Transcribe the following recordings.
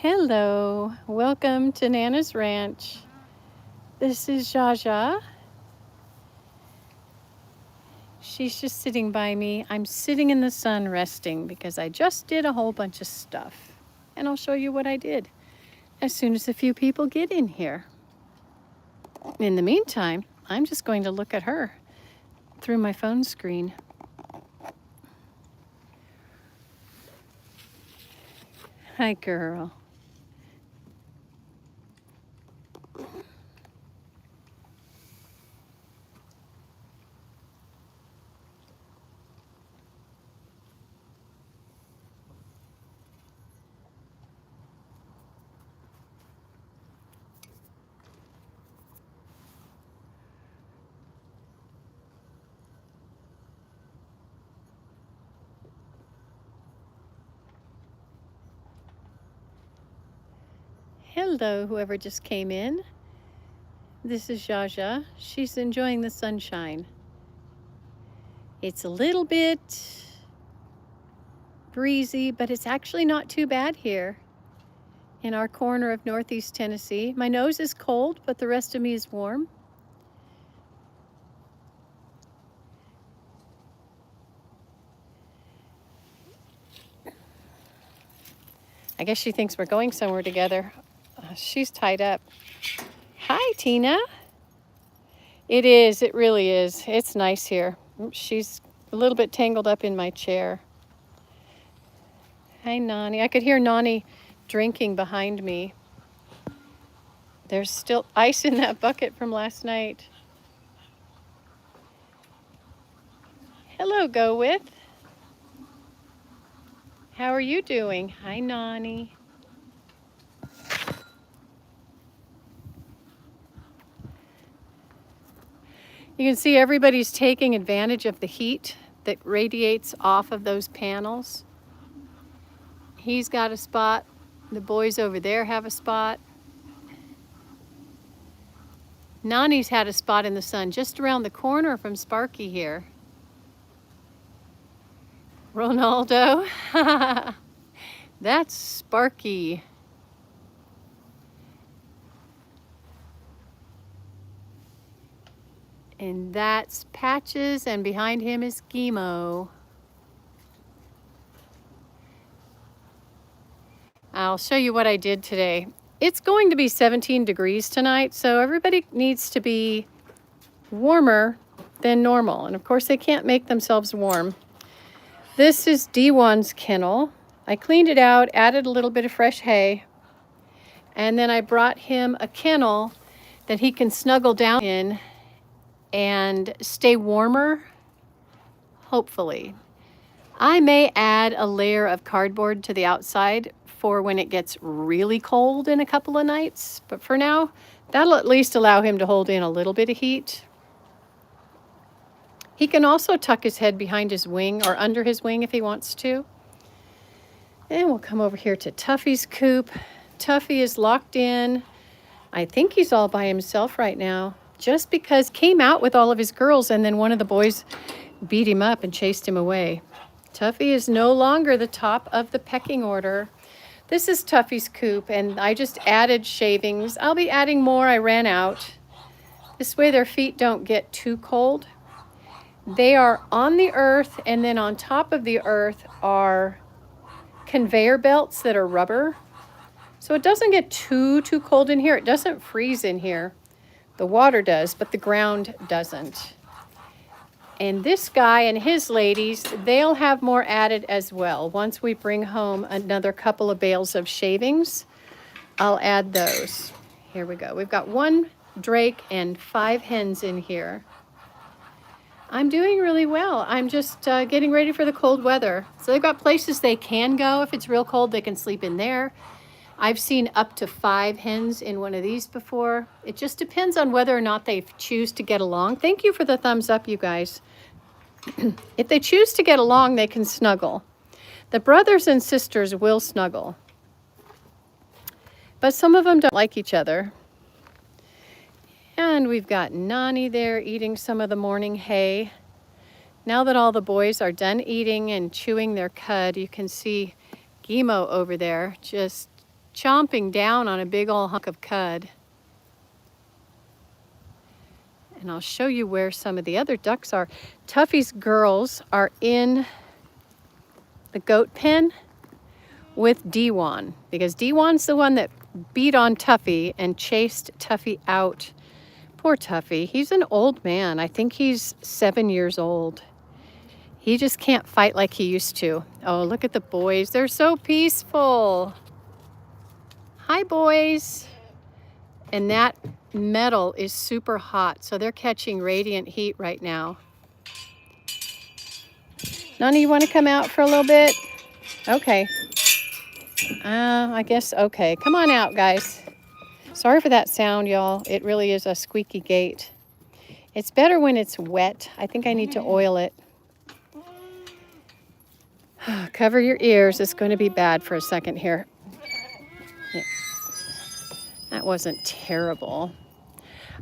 Hello, welcome to Nana's Ranch. This is Jaja. She's just sitting by me. I'm sitting in the sun resting because I just did a whole bunch of stuff. And I'll show you what I did as soon as a few people get in here. In the meantime, I'm just going to look at her through my phone screen. Hi, girl. Hello, whoever just came in. This is Jaja. She's enjoying the sunshine. It's a little bit breezy, but it's actually not too bad here in our corner of Northeast Tennessee. My nose is cold, but the rest of me is warm. I guess she thinks we're going somewhere together. She's tied up. Hi, Tina. It is, it really is. It's nice here. She's a little bit tangled up in my chair. Hi, Nani. I could hear Nani drinking behind me. There's still ice in that bucket from last night. Hello, Go With. How are you doing? Hi, Nani. You can see everybody's taking advantage of the heat that radiates off of those panels. He's got a spot. The boys over there have a spot. Nani's had a spot in the sun just around the corner from Sparky here. Ronaldo. That's Sparky. And that's Patches, and behind him is Gimo. I'll show you what I did today. It's going to be 17 degrees tonight, so everybody needs to be warmer than normal. And of course, they can't make themselves warm. This is D1's kennel. I cleaned it out, added a little bit of fresh hay, and then I brought him a kennel that he can snuggle down in and stay warmer, hopefully. I may add a layer of cardboard to the outside for when it gets really cold in a couple of nights, but for now, that'll at least allow him to hold in a little bit of heat. He can also tuck his head behind his wing or under his wing if he wants to. And we'll come over here to Tuffy's coop. Tuffy is locked in. I think he's all by himself right now, just because came out with all of his girls and then one of the boys beat him up and chased him away. Tuffy is no longer the top of the pecking order. This is Tuffy's coop, and I just added shavings. I'll be adding more. I ran out. This way their feet don't get too cold. They are on the earth, and then on top of the earth are conveyor belts that are rubber. So it doesn't get too cold in here. It doesn't freeze in here. The water does, but the ground doesn't. And this guy and his ladies, they'll have more added as well. Once we bring home another couple of bales of shavings, I'll add those. Here we go. We've got 1 drake and 5 hens in here. I'm doing really well. I'm just getting ready for the cold weather. So they've got places they can go. If it's real cold, they can sleep in there. I've seen up to 5 hens in one of these before. It just depends on whether or not they choose to get along. Thank you for the thumbs up, you guys. If they choose to get along, they can snuggle. The brothers and sisters will snuggle. But some of them don't like each other. And we've got Nani there eating some of the morning hay. Now that all the boys are done eating and chewing their cud, you can see Gimo over there just chomping down on a big old hunk of cud. And I'll show you where some of the other ducks are. Tuffy's girls are in the goat pen with Dewan, because Dewan's the one that beat on Tuffy and chased Tuffy out. Poor Tuffy. He's an old man. I think he's 7 years old. He just can't fight like he used to. Oh, look at the boys. They're so peaceful. Hi, boys. And that metal is super hot, so they're catching radiant heat right now. Nani, you want to come out for a little bit? Okay. I guess, okay. Come on out, guys. Sorry for that sound, y'all. It really is a squeaky gate. It's better when it's wet. I think I need to oil it. Cover your ears. It's going to be bad for a second here. Yeah. That wasn't terrible.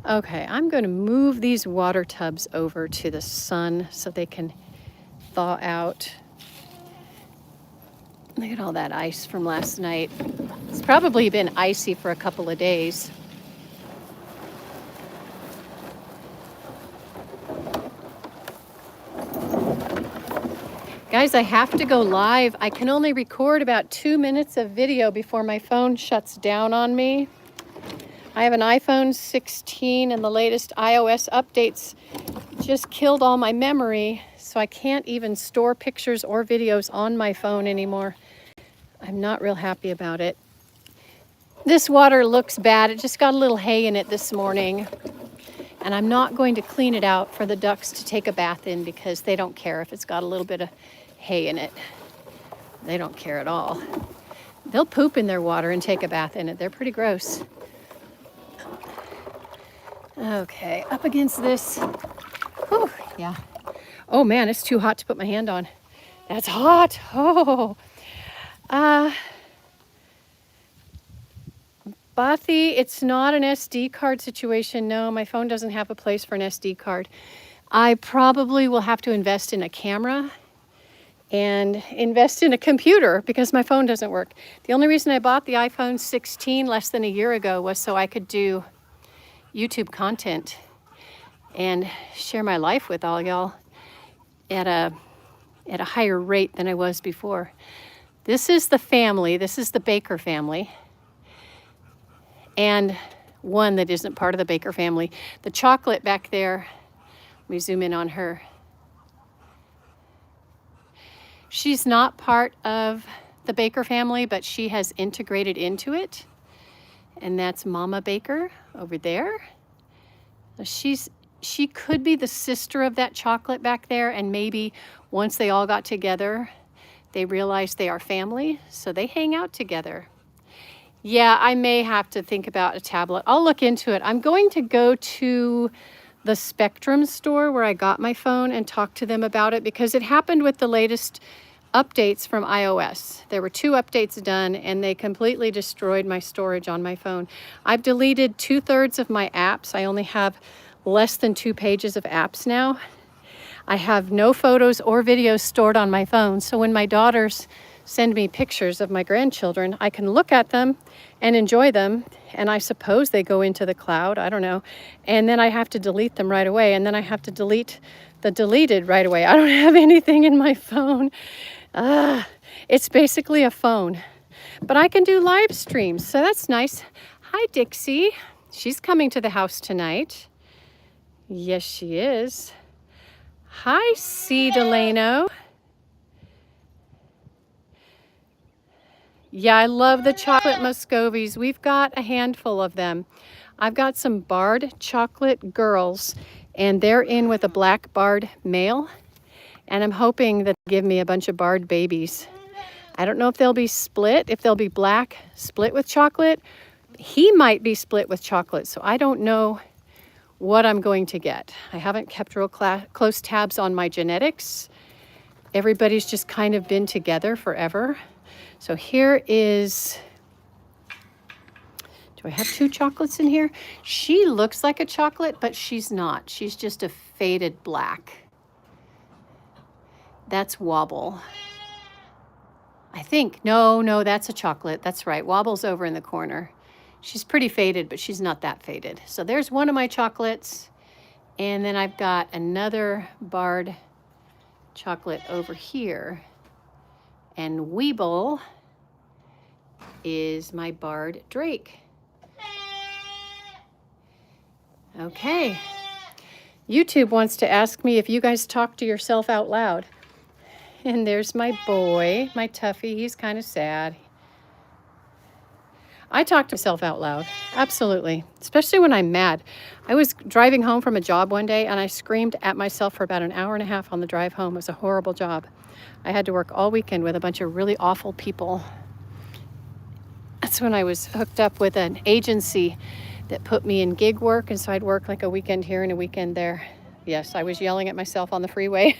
Okay, I'm going to move these water tubs over to the sun so they can thaw out. Look at all that ice from last night. It's probably been icy for a couple of days. Guys, I have to go live. I can only record about 2 minutes of video before my phone shuts down on me. I have an iPhone 16 and the latest iOS updates just killed all my memory, so I can't even store pictures or videos on my phone anymore. I'm not real happy about it. This water looks bad. It just got a little hay in it this morning. And I'm not going to clean it out for the ducks to take a bath in because they don't care if it's got a little bit of hay in it. They don't care at all. They'll poop in their water and take a bath in it. They're pretty gross. Okay, up against this. Whew, yeah. Oh man, it's too hot to put my hand on. That's hot. Oh. Bathy, it's not an SD card situation. No, my phone doesn't have a place for an SD card. I probably will have to invest in a camera and invest in a computer because my phone doesn't work. The only reason I bought the iPhone 16 less than a year ago was so I could do YouTube content and share my life with all y'all at a higher rate than I was before. This is the family. This is the Baker family. And one that isn't part of the Baker family. The chocolate back there, let me zoom in on her. She's not part of the Baker family, but she has integrated into it. And that's Mama Baker over there. She could be the sister of that chocolate back there, and maybe once they all got together, they realized they are family, so they hang out together. Yeah, I may have to think about a tablet. I'll look into it. I'm going to go to the Spectrum store where I got my phone and talk to them about it because it happened with the latest updates from iOS. There were 2 updates done and they completely destroyed my storage on my phone. I've deleted 2/3 of my apps. I only have less than 2 pages of apps now. I have no photos or videos stored on my phone. So when my daughters send me pictures of my grandchildren, I can look at them and enjoy them. And I suppose they go into the cloud, I don't know. And then I have to delete them right away. And then I have to delete the deleted right away. I don't have anything in my phone. It's basically a phone. But I can do live streams, so that's nice. Hi, Dixie. She's coming to the house tonight. Yes, she is. Hi, C. Delano. Yeah, I love the chocolate Muscovies. We've got a handful of them. I've got some barred chocolate girls, and they're in with a black barred male. And I'm hoping that they'll give me a bunch of barred babies. I don't know if they'll be split, if they'll be black, split with chocolate. He might be split with chocolate, so I don't know what I'm going to get. I haven't kept real close tabs on my genetics. Everybody's just kind of been together forever. So here is, do I have 2 chocolates in here? She looks like a chocolate, but she's not. She's just a faded black. That's Wobble. I think. No, that's a chocolate. That's right. Wobble's over in the corner. She's pretty faded, but she's not that faded. So there's one of my chocolates. And then I've got another barred chocolate over here. And Weeble is my barred Drake. Okay. YouTube wants to ask me if you guys talk to yourself out loud. And there's my boy, my Tuffy. He's kind of sad. I talk to myself out loud. Absolutely. Especially when I'm mad. I was driving home from a job one day and I screamed at myself for about an hour and a half on the drive home. It was a horrible job. I had to work all weekend with a bunch of really awful people. That's when I was hooked up with an agency that put me in gig work, and so I'd work like a weekend here and a weekend there. Yes, I was yelling at myself on the freeway.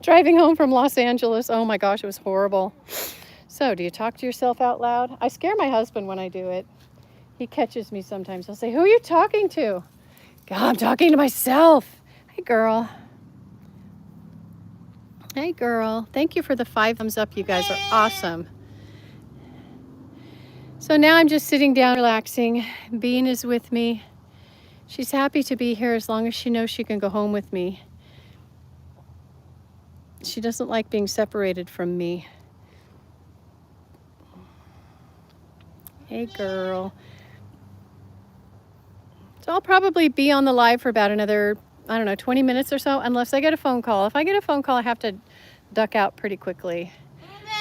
Driving home from Los Angeles. Oh my gosh, it was horrible. So, do you talk to yourself out loud? I scare my husband when I do it. He catches me sometimes. He'll say, "Who are you talking to?" God, I'm talking to myself. Hey, girl. Hey, girl. Thank you for the 5 thumbs up. You guys are awesome. So now I'm just sitting down, relaxing. Bean is with me. She's happy to be here as long as she knows she can go home with me. She doesn't like being separated from me. Hey, girl. So I'll probably be on the live for about another, 20 minutes or so, unless I get a phone call. If I get a phone call, I have to duck out pretty quickly.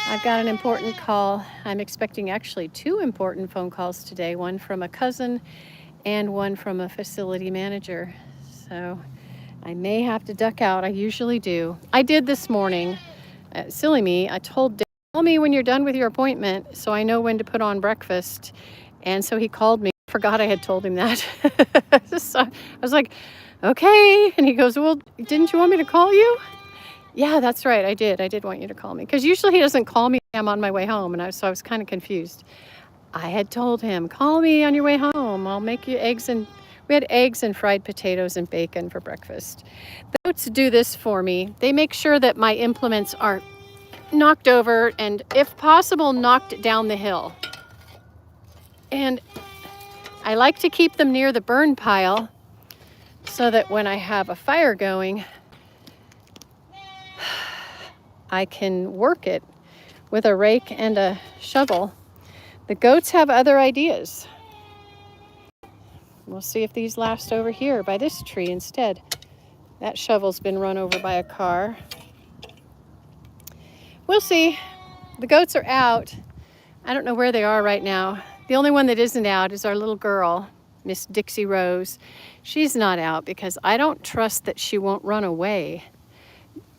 I've got an important call. I'm expecting actually 2 important phone calls today, one from a cousin and one from a facility manager. So I may have to duck out. I usually do. I did this morning. Silly me. I told Dave, call me when you're done with your appointment so I know when to put on breakfast. And so he called me. I forgot I had told him that. So I was like, okay. And he goes, well, didn't you want me to call you? Yeah, that's right. I did want you to call me. Because usually he doesn't call me. I'm on my way home. And so I was kind of confused. I had told him, call me on your way home. I'll make you eggs. And we had eggs and fried potatoes and bacon for breakfast. The goats do this for me. They make sure that my implements are knocked over and, if possible, knocked down the hill. And I like to keep them near the burn pile so that when I have a fire going, I can work it with a rake and a shovel. The goats have other ideas. We'll see if these last over here by this tree instead. That shovel's been run over by a car. We'll see. The goats are out. I don't know where they are right now. The only one that isn't out is our little girl, Miss Dixie Rose. She's not out because I don't trust that she won't run away.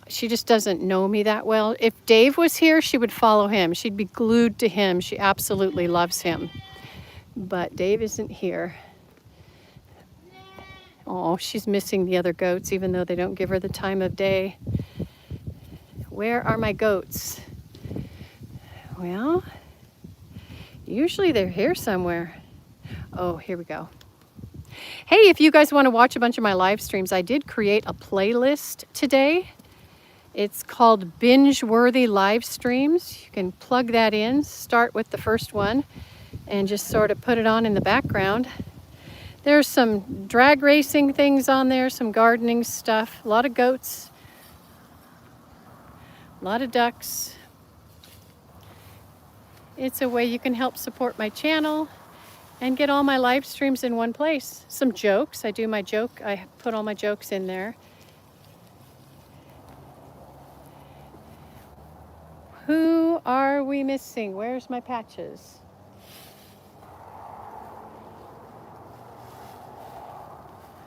She just doesn't know me that well. If Dave was here, she would follow him. She'd be glued to him. She absolutely loves him. But Dave isn't here. Oh, she's missing the other goats, even though they don't give her the time of day. Where are my goats? Well, usually they're here somewhere. Oh, here we go. Hey, if you guys want to watch a bunch of my live streams, I did create a playlist today. It's called Binge-Worthy Live Streams. You can plug that in, start with the first one, and just sort of put it on in the background. There's some drag racing things on there, some gardening stuff, a lot of goats, a lot of ducks. It's a way you can help support my channel and get all my live streams in one place. Some jokes. I put all my jokes in there. Who are we missing? Where's my Patches?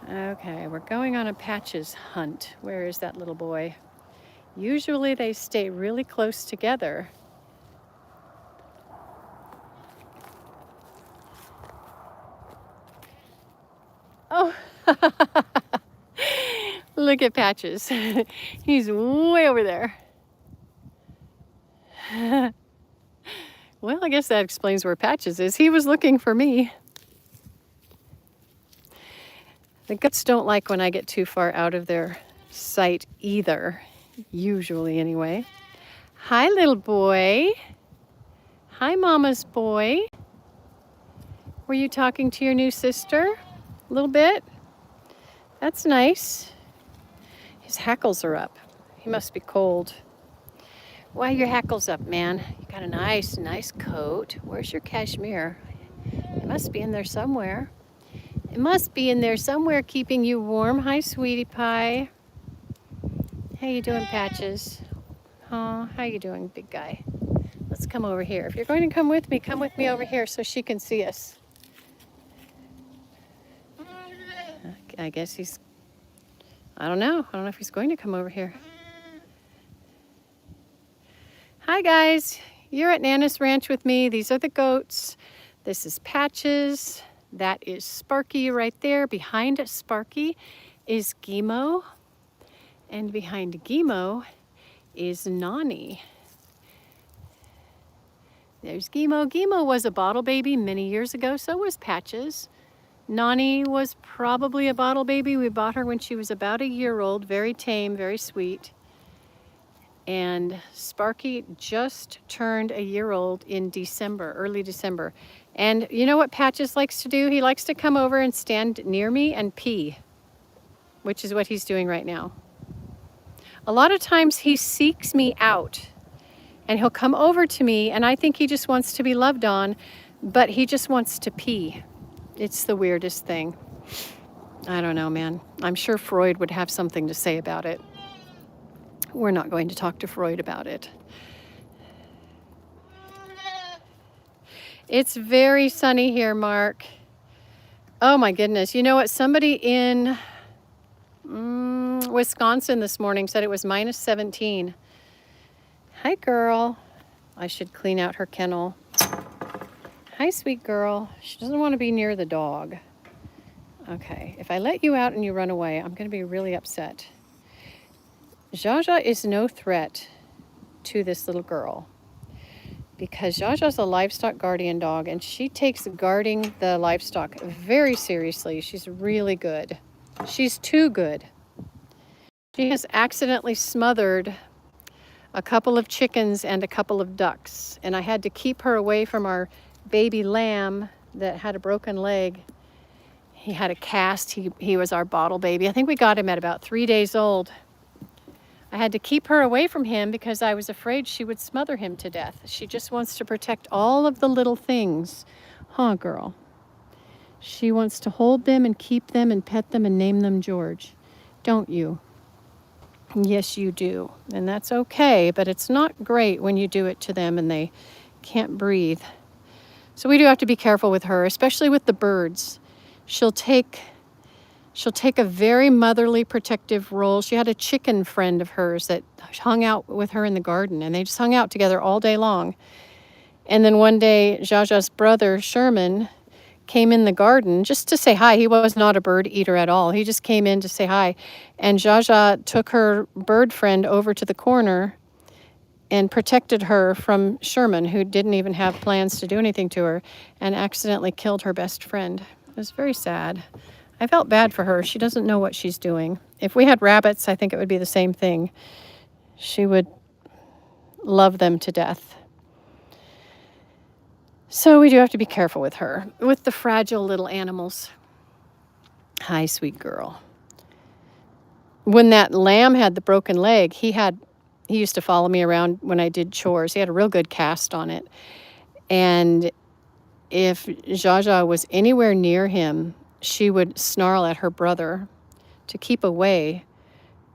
Okay, we're going on a Patches hunt. Where is that little boy? Usually they stay really close together. Oh, look at Patches. He's way over there. Well, I guess that explains where Patches is. He was looking for me. The goats don't like when I get too far out of their sight either, usually anyway. Hi, little boy. Hi, Mama's boy. Were you talking to your new sister a little bit? That's nice. His hackles are up. He must be cold. Why are your hackles up, man? You got a nice coat. Where's your cashmere? It must be in there somewhere. It must be in there somewhere keeping you warm. Hi, sweetie pie. How you doing, Patches? Oh, how you doing, big guy? Let's come over here. If you're going to come with me over here so she can see us. I guess he's, I don't know if he's going to come over here. Hi guys, you're at Nana's Ranch with me. These are the goats. This is Patches. That is Sparky right there. Behind Sparky is Gimo. And behind Gimo is Nani. There's Gimo. Gimo was a bottle baby many years ago, so was Patches. Nani was probably a bottle baby. We bought her when she was about a year old, very tame, very sweet. And Sparky just turned a year old in December, early December. And you know what Patches likes to do? He likes to come over and stand near me and pee, which is what he's doing right now. A lot of times he seeks me out and he'll come over to me and I think he just wants to be loved on, but he just wants to pee. It's the weirdest thing. I don't know, man. I'm sure Freud would have something to say about it. We're not going to talk to Freud about it. It's very sunny here, Mark. Oh my goodness. You know what? Somebody in Wisconsin this morning said it was minus 17. Hi, girl. I should clean out her kennel. Hi, sweet girl. She doesn't want to be near the dog. Okay, if I let you out and you run away, I'm going to be really upset. Jaja is no threat to this little girl because Jaja's a livestock guardian dog and she takes guarding the livestock very seriously. She's really good. She's too good. She has accidentally smothered a couple of chickens and a couple of ducks, and I had to keep her away from our baby lamb that had a broken leg. He had a cast. He was our bottle baby. I think we got him at about 3 days old. I had to keep her away from him because I was afraid she would smother him to death. She just wants to protect all of the little things. Huh, girl? She wants to hold them and keep them and pet them and name them George. Don't you? Yes, you do. And that's okay, but it's not great when you do it to them and they can't breathe. So we do have to be careful with her, especially with the birds. She'll take a very motherly protective role. She had a chicken friend of hers that hung out with her in the garden, and they just hung out together all day long. And then one day, Jaja's brother, Sherman, came in the garden just to say hi. He was not a bird eater at all. He just came in to say hi. And Jaja took her bird friend over to the corner and protected her from Sherman, who didn't even have plans to do anything to her, and accidentally killed her best friend. It was very sad. I felt bad for her. She doesn't know what she's doing. If we had rabbits, I think it would be the same thing. She would love them to death. So we do have to be careful with her, with the fragile little animals. Hi, sweet girl. When that lamb had the broken leg, he used to follow me around when I did chores. He had a real good cast on it. And if Jaja was anywhere near him, she would snarl at her brother to keep away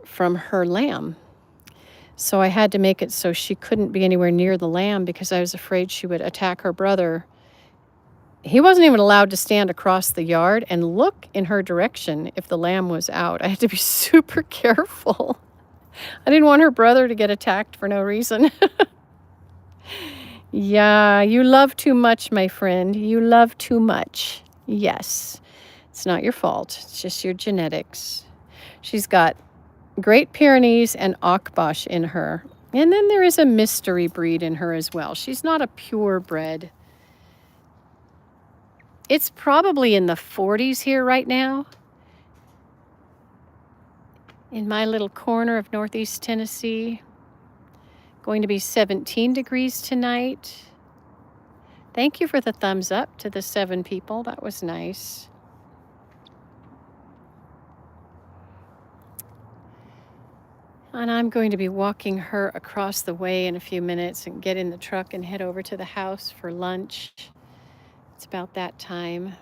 from her lamb. So I had to make it so she couldn't be anywhere near the lamb because I was afraid she would attack her brother. He wasn't even allowed to stand across the yard and look in her direction if the lamb was out. I had to be super careful. I didn't want her brother to get attacked for no reason. Yeah, you love too much, my friend. You love too much. Yes. It's not your fault. It's just your genetics. She's got Great Pyrenees and Akbash in her. And then there is a mystery breed in her as well. She's not a purebred. It's probably in the 40s here right now. In my little corner of Northeast Tennessee. Going to be 17 degrees tonight. Thank you for the thumbs up to the 7 people. That was nice. And I'm going to be walking her across the way in a few minutes and get in the truck and head over to the house for lunch. It's about that time.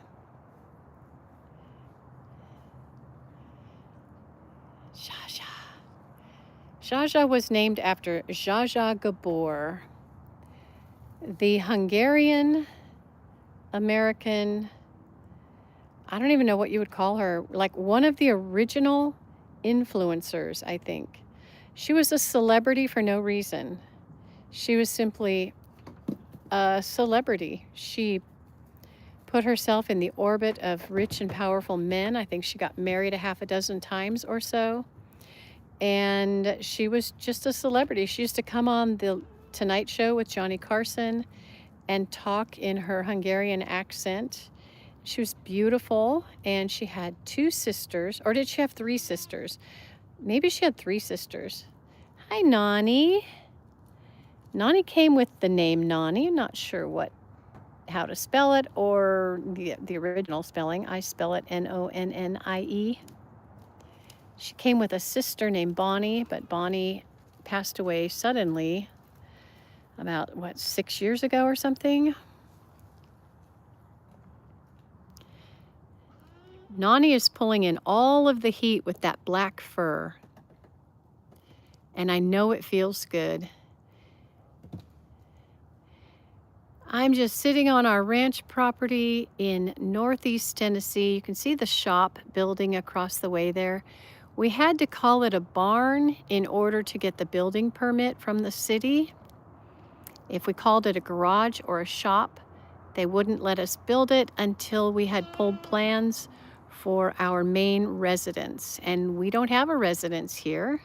Zsa Zsa. Zsa Zsa was named after Zsa Zsa Gabor, the Hungarian American, I don't even know what you would call her, like one of the original influencers, I think. She was a celebrity for no reason. She was simply a celebrity. She put herself in the orbit of rich and powerful men. I think she got married a half a dozen times or so. And she was just a celebrity. She used to come on the Tonight Show with Johnny Carson and talk in her Hungarian accent. She was beautiful, and she had 2 sisters, or did she have 3 sisters? Maybe she had 3 sisters. Hi, Nani. Nani came with the name Nani. I'm not sure how to spell it, or the original spelling. I spell it Nonnie. She came with a sister named Bonnie, but Bonnie passed away suddenly about, 6 years ago or something? Nani is pulling in all of the heat with that black fur. And I know it feels good. I'm just sitting on our ranch property in Northeast Tennessee. You can see the shop building across the way there. We had to call it a barn in order to get the building permit from the city. If we called it a garage or a shop, they wouldn't let us build it until we had pulled plans for our main residence. And we don't have a residence here.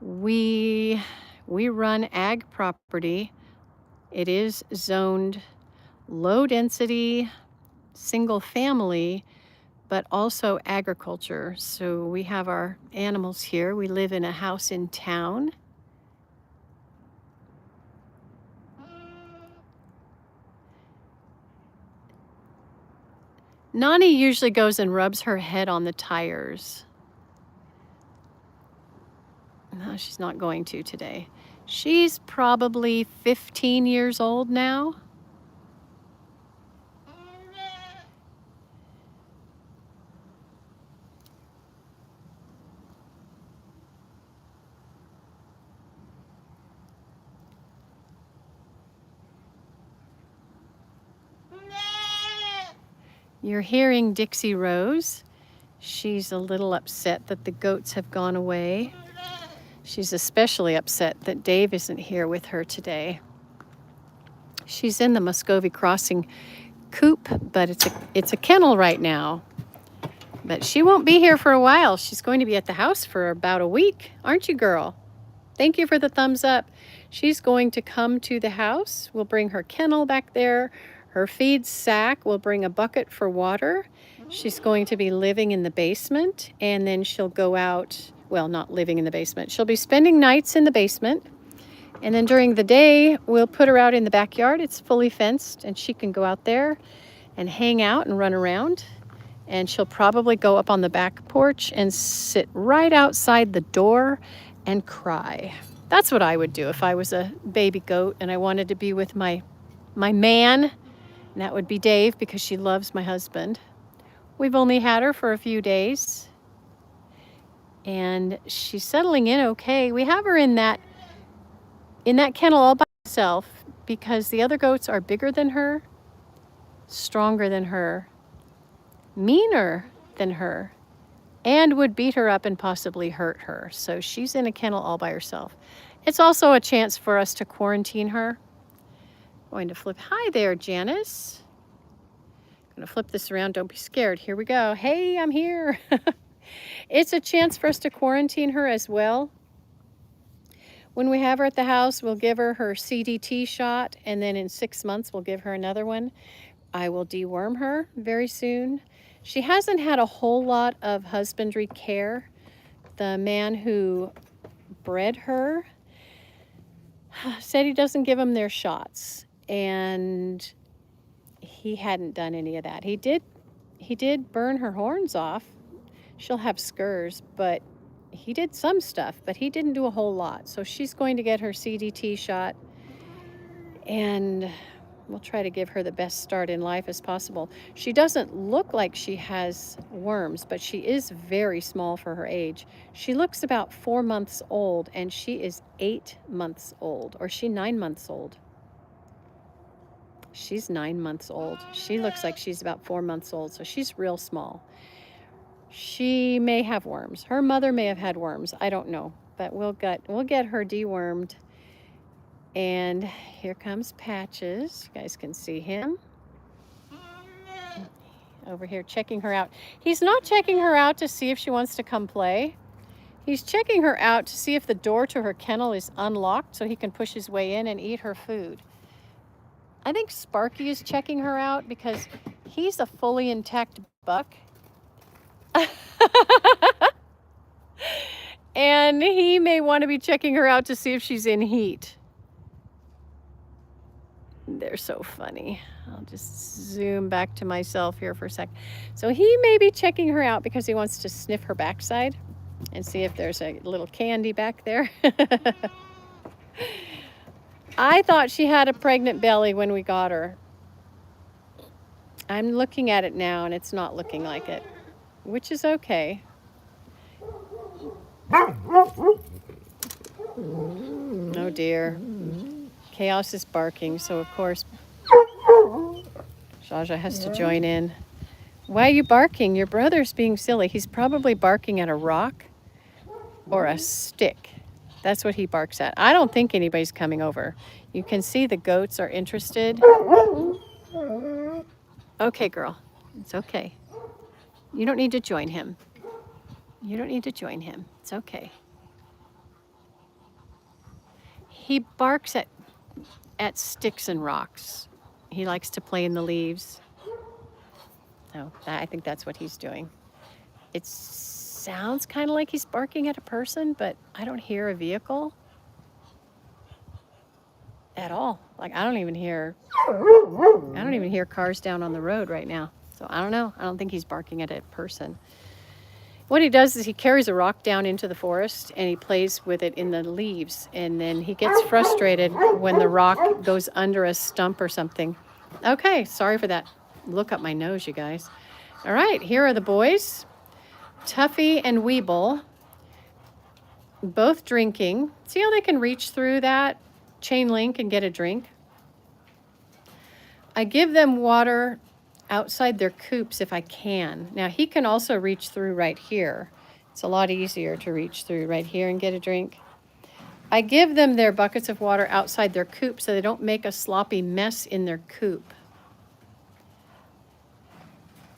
We run ag property. It is zoned low density, single family, but also agriculture. So we have our animals here. We live in a house in town. Nani usually goes and rubs her head on the tires. No, she's not going to today. She's probably 15 years old now. You're hearing Dixie Rose. She's a little upset that the goats have gone away. She's especially upset that Dave isn't here with her today. She's in the Muscovy Crossing coop, but it's a kennel right now. But she won't be here for a while. She's going to be at the house for about a week. Aren't you, girl? Thank you for the thumbs up. She's going to come to the house. We'll bring her kennel back there. Her feed sack. We'll bring a bucket for water. She's going to be living in the basement, and then she'll go out, well, not living in the basement. She'll be spending nights in the basement, and then during the day, we'll put her out in the backyard. It's fully fenced, and she can go out there and hang out and run around. And she'll probably go up on the back porch and sit right outside the door and cry. That's what I would do if I was a baby goat and I wanted to be with my man, and that would be Dave, because she loves my husband. We've only had her for a few days, and she's settling in okay. We have her in that kennel all by herself because the other goats are bigger than her, stronger than her, meaner than her, and would beat her up and possibly hurt her. So she's in a kennel all by herself. It's also a chance for us to quarantine her. Going to flip. Hi there, Janice. Going to flip this around. Don't be scared. Here we go. Hey, I'm here. It's a chance for us to quarantine her as well. When we have her at the house, we'll give her her CDT shot, and then in 6 months, we'll give her another one. I will deworm her very soon. She hasn't had a whole lot of husbandry care. The man who bred her said he doesn't give them their shots, and he hadn't done any of that. He did burn her horns off. She'll have scurs, but he did some stuff, but he didn't do a whole lot. So she's going to get her CDT shot, and we'll try to give her the best start in life as possible. She doesn't look like she has worms, but she is very small for her age. She looks about 4 months old, and she is 8 months old, or she 9 months old. She's 9 months old. She looks like she's about 4 months old, so she's real small. She may have worms. Her mother may have had worms. I don't know, but we'll get her dewormed. And here comes Patches. You guys can see him over here checking her out. He's not checking her out to see if she wants to come play. He's checking her out to see if the door to her kennel is unlocked so he can push his way in and eat her food. I think Sparky is checking her out because he's a fully intact buck. And he may want to be checking her out to see if she's in heat. They're so funny. I'll just zoom back to myself here for a sec. So he may be checking her out because he wants to sniff her backside and see if there's a little candy back there. I thought she had a pregnant belly when we got her. I'm looking at it now and it's not looking like it, which is okay. Oh dear. Chaos is barking, so of course Jaja has to join in. Why are you barking? Your brother's being silly. He's probably barking at a rock or a stick. That's what he barks at. I don't think anybody's coming over. You can see the goats are interested. Okay, girl. It's okay. You don't need to join him. You don't need to join him. It's okay. He barks at sticks and rocks. He likes to play in the leaves. Oh, I think that's what he's doing. It sounds kind of like he's barking at a person, but I don't hear a vehicle at all. Like I don't even hear cars down on the road right now. So I don't know. I don't think he's barking at a person. What he does is he carries a rock down into the forest and he plays with it in the leaves. And then he gets frustrated when the rock goes under a stump or something. Okay, sorry for that. Look up my nose, you guys. All right, here are the boys. Tuffy and Weeble, both drinking. See how they can reach through that chain link and get a drink? I give them water outside their coops if I can. Now he can also reach through right here. It's a lot easier to reach through right here and get a drink. I give them their buckets of water outside their coop so they don't make a sloppy mess in their coop.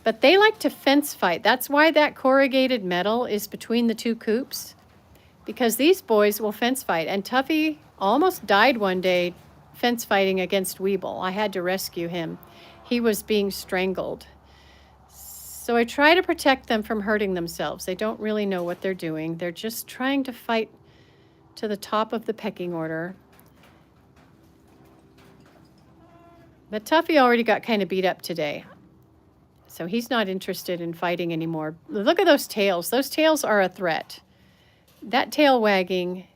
But they like to fence fight. That's why that corrugated metal is between the two coops, because these boys will fence fight. And Tuffy almost died one day fence fighting against Weeble. I had to rescue him. He was being strangled. So I try to protect them from hurting themselves. They don't really know what they're doing. They're just trying to fight to the top of the pecking order. But Tuffy already got kind of beat up today. So he's not interested in fighting anymore. Look at those tails. Those tails are a threat. That tail wagging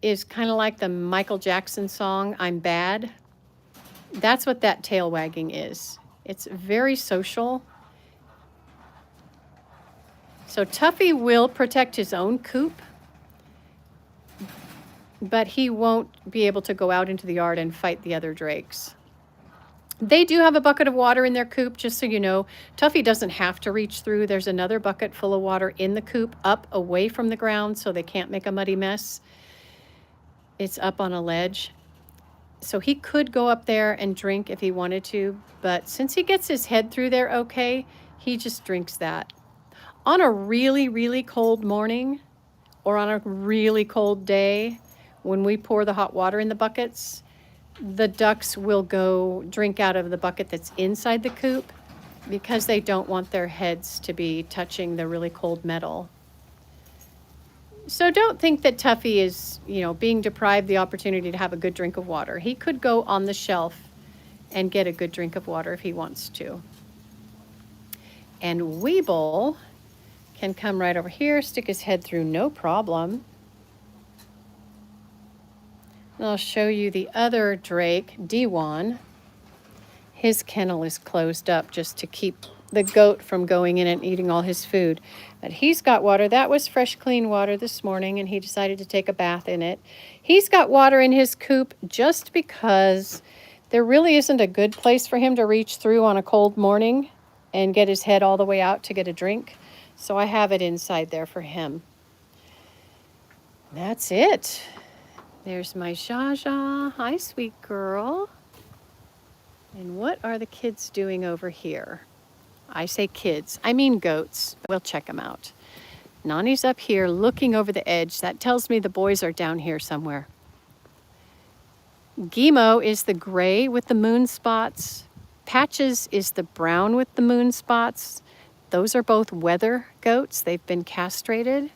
is kind of like the Michael Jackson song, I'm Bad. That's what that tail wagging is. It's very social. So Tuffy will protect his own coop, but he won't be able to go out into the yard and fight the other drakes. They do have a bucket of water in their coop, just so you know. Tuffy doesn't have to reach through. There's another bucket full of water in the coop, up away from the ground so they can't make a muddy mess. It's up on a ledge. So he could go up there and drink if he wanted to, but since he gets his head through there okay, he just drinks that. On a really, really cold morning or on a really cold day, when we pour the hot water in the buckets, the ducks will go drink out of the bucket that's inside the coop because they don't want their heads to be touching the really cold metal. So don't think that Tuffy is, being deprived the opportunity to have a good drink of water. He could go on the shelf and get a good drink of water if he wants to. And Weeble can come right over here, stick his head through, no problem. And I'll show you the other Drake, D1. His kennel is closed up just to keep the goat from going in and eating all his food. But he's got water. That was fresh, clean water this morning, and he decided to take a bath in it. He's got water in his coop just because there really isn't a good place for him to reach through on a cold morning and get his head all the way out to get a drink. So I have it inside there for him. That's it. There's my Jaja. Hi, sweet girl. And what are the kids doing over here? I say kids, I mean goats. We'll check them out. Nani's up here looking over the edge. That tells me the boys are down here somewhere. Gimo is the gray with the moon spots. Patches is the brown with the moon spots. Those are both weather goats. They've been castrated.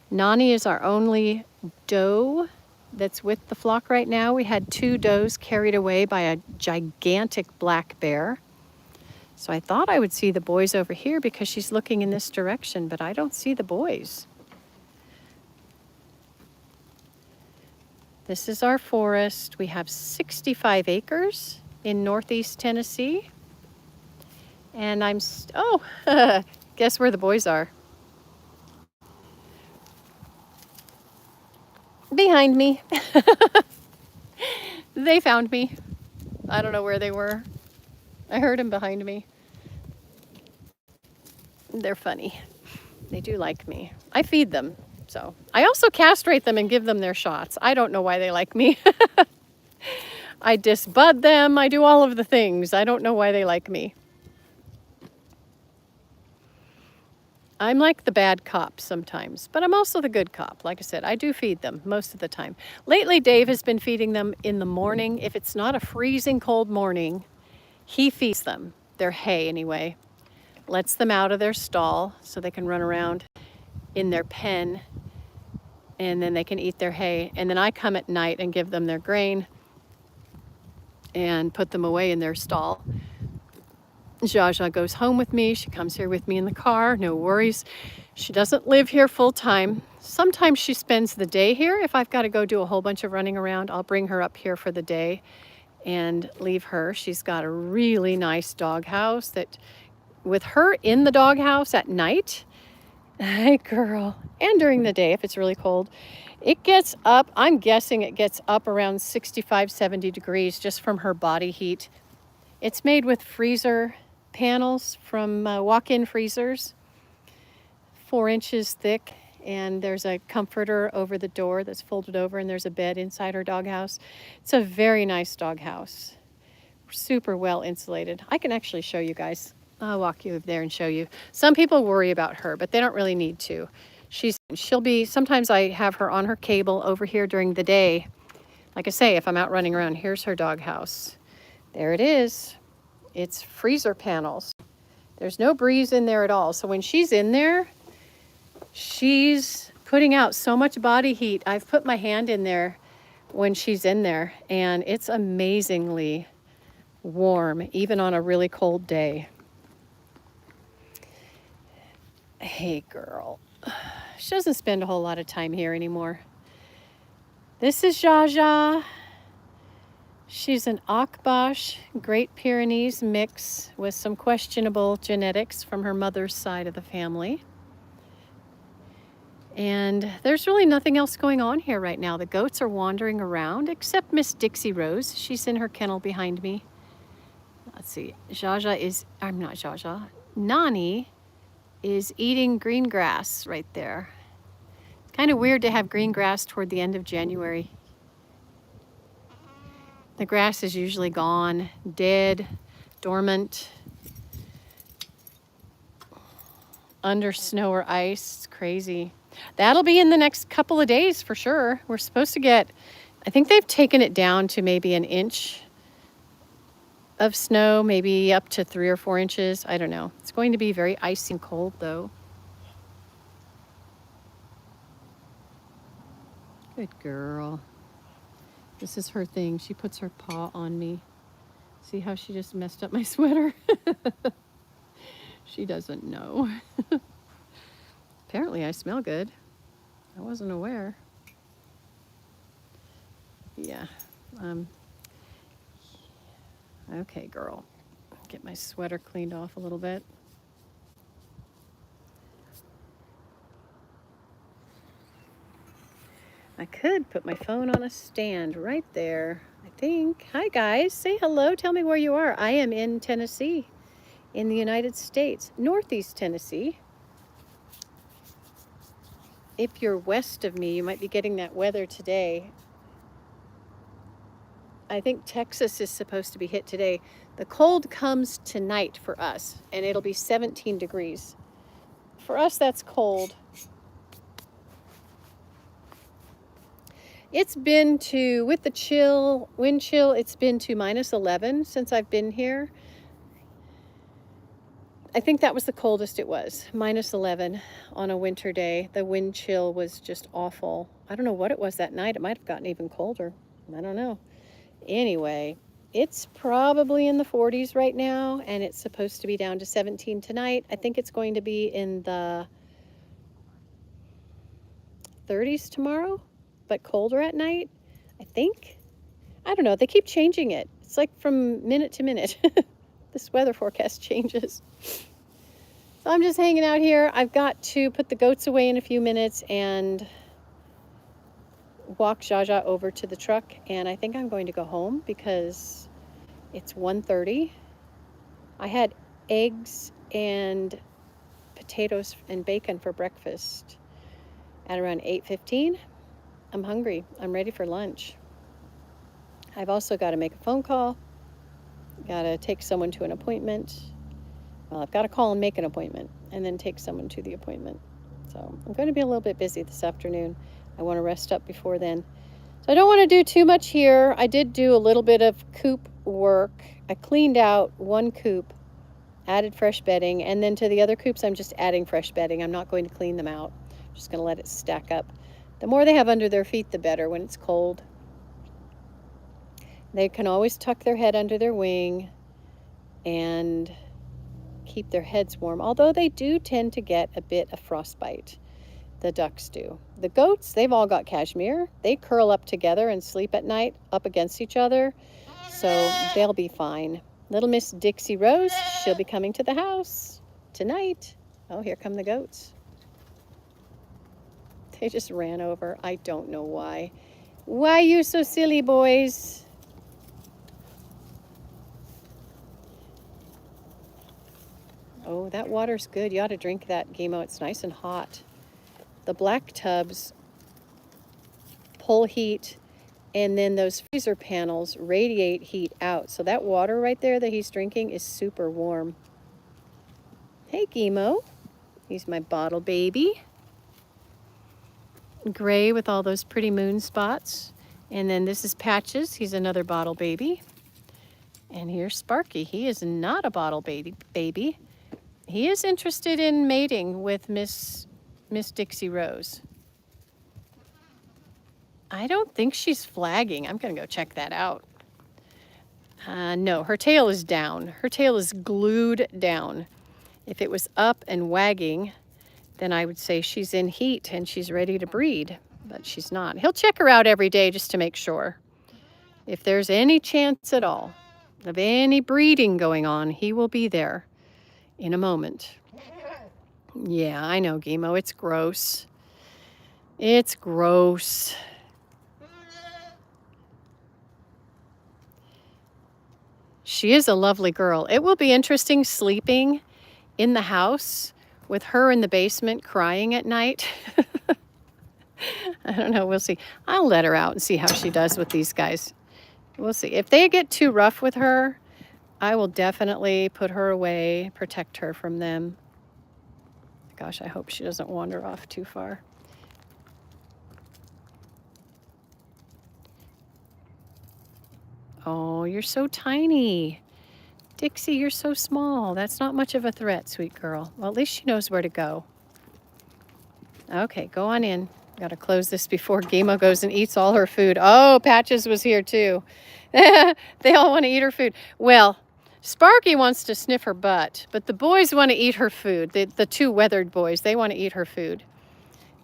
Nani is our only doe that's with the flock right now. We had 2 does carried away by a gigantic black bear. So I thought I would see the boys over here because she's looking in this direction, but I don't see the boys. This is our forest. We have 65 acres in Northeast Tennessee. And guess where the boys are? Behind me. They found me. I don't know where they were. I heard them behind me. They're funny. They do like me. I feed them. So I also castrate them and give them their shots. I don't know why they like me. I disbud them. I do all of the things. I don't know why they like me. I'm like the bad cop sometimes, but I'm also the good cop. Like I said, I do feed them most of the time. Lately, Dave has been feeding them in the morning. If it's not a freezing cold morning, he feeds them their hay anyway. Lets them out of their stall so they can run around in their pen, and then they can eat their hay. And then I come at night and give them their grain and put them away in their stall. Jaja goes home with me. She comes here with me in the car. No worries. She doesn't live here full time. Sometimes she spends the day here. If I've got to go do a whole bunch of running around, I'll bring her up here for the day and leave her. She's got a really nice doghouse that, with her in the doghouse at night, hey girl, and during the day if it's really cold, it gets up, I'm guessing it gets up around 65, 70 degrees just from her body heat. It's made with freezer panels from walk-in freezers, 4 inches thick, and there's a comforter over the door that's folded over, and there's a bed inside her doghouse. It's a very nice doghouse, super well insulated. I can actually show you guys. I'll walk you over there and show you. Some people worry about her, but they don't really need to. She'll be, sometimes I have her on her cable over here during the day. Like I say, if I'm out running around, here's her doghouse. There it is. It's freezer panels. There's no breeze in there at all. So when she's in there, she's putting out so much body heat. I've put my hand in there when she's in there, and it's amazingly warm, even on a really cold day. Hey, girl. She doesn't spend a whole lot of time here anymore. This is Jaja. She's an Akbash Great Pyrenees mix with some questionable genetics from her mother's side of the family. And there's really nothing else going on here right now. The goats are wandering around, except Miss Dixie Rose. She's in her kennel behind me. Let's see. Nani is eating green grass right there. It's kind of weird to have green grass toward the end of January. The grass is usually gone, dead, dormant, under snow or ice. It's crazy. That'll be in the next couple of days for sure. We're supposed to get, I think they've taken it down to maybe an inch of snow, maybe up to 3 or 4 inches. I don't know. It's going to be very icy and cold though. Good girl. This is her thing. She puts her paw on me. See how she just messed up my sweater? She doesn't know. Apparently I smell good. I wasn't aware. Yeah. Okay, girl. Get my sweater cleaned off a little bit. I could put my phone on a stand right there, I think. Hi, guys. Say hello. Tell me where you are. I am in Tennessee, in the United States, Northeast Tennessee. If you're west of me, you might be getting that weather today. I think Texas is supposed to be hit today. The cold comes tonight for us, and it'll be 17 degrees. For us, that's cold. It's been to, with the chill, wind chill, it's been to -11 since I've been here. I think that was the coldest it was, -11 on a winter day. The wind chill was just awful. I don't know what it was that night. It might have gotten even colder. I don't know. Anyway, it's probably in the 40s right now, and it's supposed to be down to 17 tonight. I think it's going to be in the 30s tomorrow, but colder at night, I think. I don't know. They keep changing it. It's like from minute to minute. This weather forecast changes. So I'm just hanging out here. I've got to put the goats away in a few minutes and walk Jaja over to the truck, and I think I'm going to go home because it's 1:30. I had eggs and potatoes and bacon for breakfast at around 8:15. I'm hungry. I'm ready for lunch. I've also got to make a phone call. Got to take someone to an appointment. Well, I've got to call and make an appointment and then take someone to the appointment. So I'm going to be a little bit busy this afternoon. I want to rest up before then. So I don't want to do too much here. I did do a little bit of coop work. I cleaned out one coop, added fresh bedding, and then to the other coops I'm just adding fresh bedding. I'm not going to clean them out. I'm just going to let it stack up. The more they have under their feet, the better when it's cold. They can always tuck their head under their wing and keep their heads warm, although they do tend to get a bit of frostbite. The ducks do. The goats, they've all got cashmere. They curl up together and sleep at night up against each other, so they'll be fine. Little Miss Dixie Rose, she'll be coming to the house tonight. Oh, here come the goats. They just ran over. I don't know why. Why you so silly, boys? Oh, that water's good. You ought to drink that, Gimo. It's nice and hot. The black tubs pull heat, and then those freezer panels radiate heat out. So that water right there that he's drinking is super warm. Hey, Gimo. He's my bottle baby. Gray with all those pretty moon spots. And then this is Patches. He's another bottle baby. And here's Sparky. He is not a bottle baby. He is interested in mating with Miss Dixie Rose. I don't think she's flagging. I'm going to go check that out. No, her tail is down. Her tail is glued down. If it was up and wagging, then I would say she's in heat and she's ready to breed, but she's not. He'll check her out every day just to make sure. If there's any chance at all of any breeding going on, he will be there in a moment. Yeah, I know, Gimo. It's gross. It's gross. She is a lovely girl. It will be interesting sleeping in the house with her in the basement crying at night. I don't know. We'll see. I'll let her out and see how she does with these guys. We'll see. If they get too rough with her, I will definitely put her away, protect her from them. Gosh, I hope she doesn't wander off too far. Oh, you're so tiny. Dixie, you're so small. That's not much of a threat, sweet girl. Well, at least she knows where to go. Okay, go on in. Got to close this before Gimo goes and eats all her food. Oh, Patches was here too. They all want to eat her food. Well, Sparky wants to sniff her butt, but the boys want to eat her food. The two weathered boys, they want to eat her food.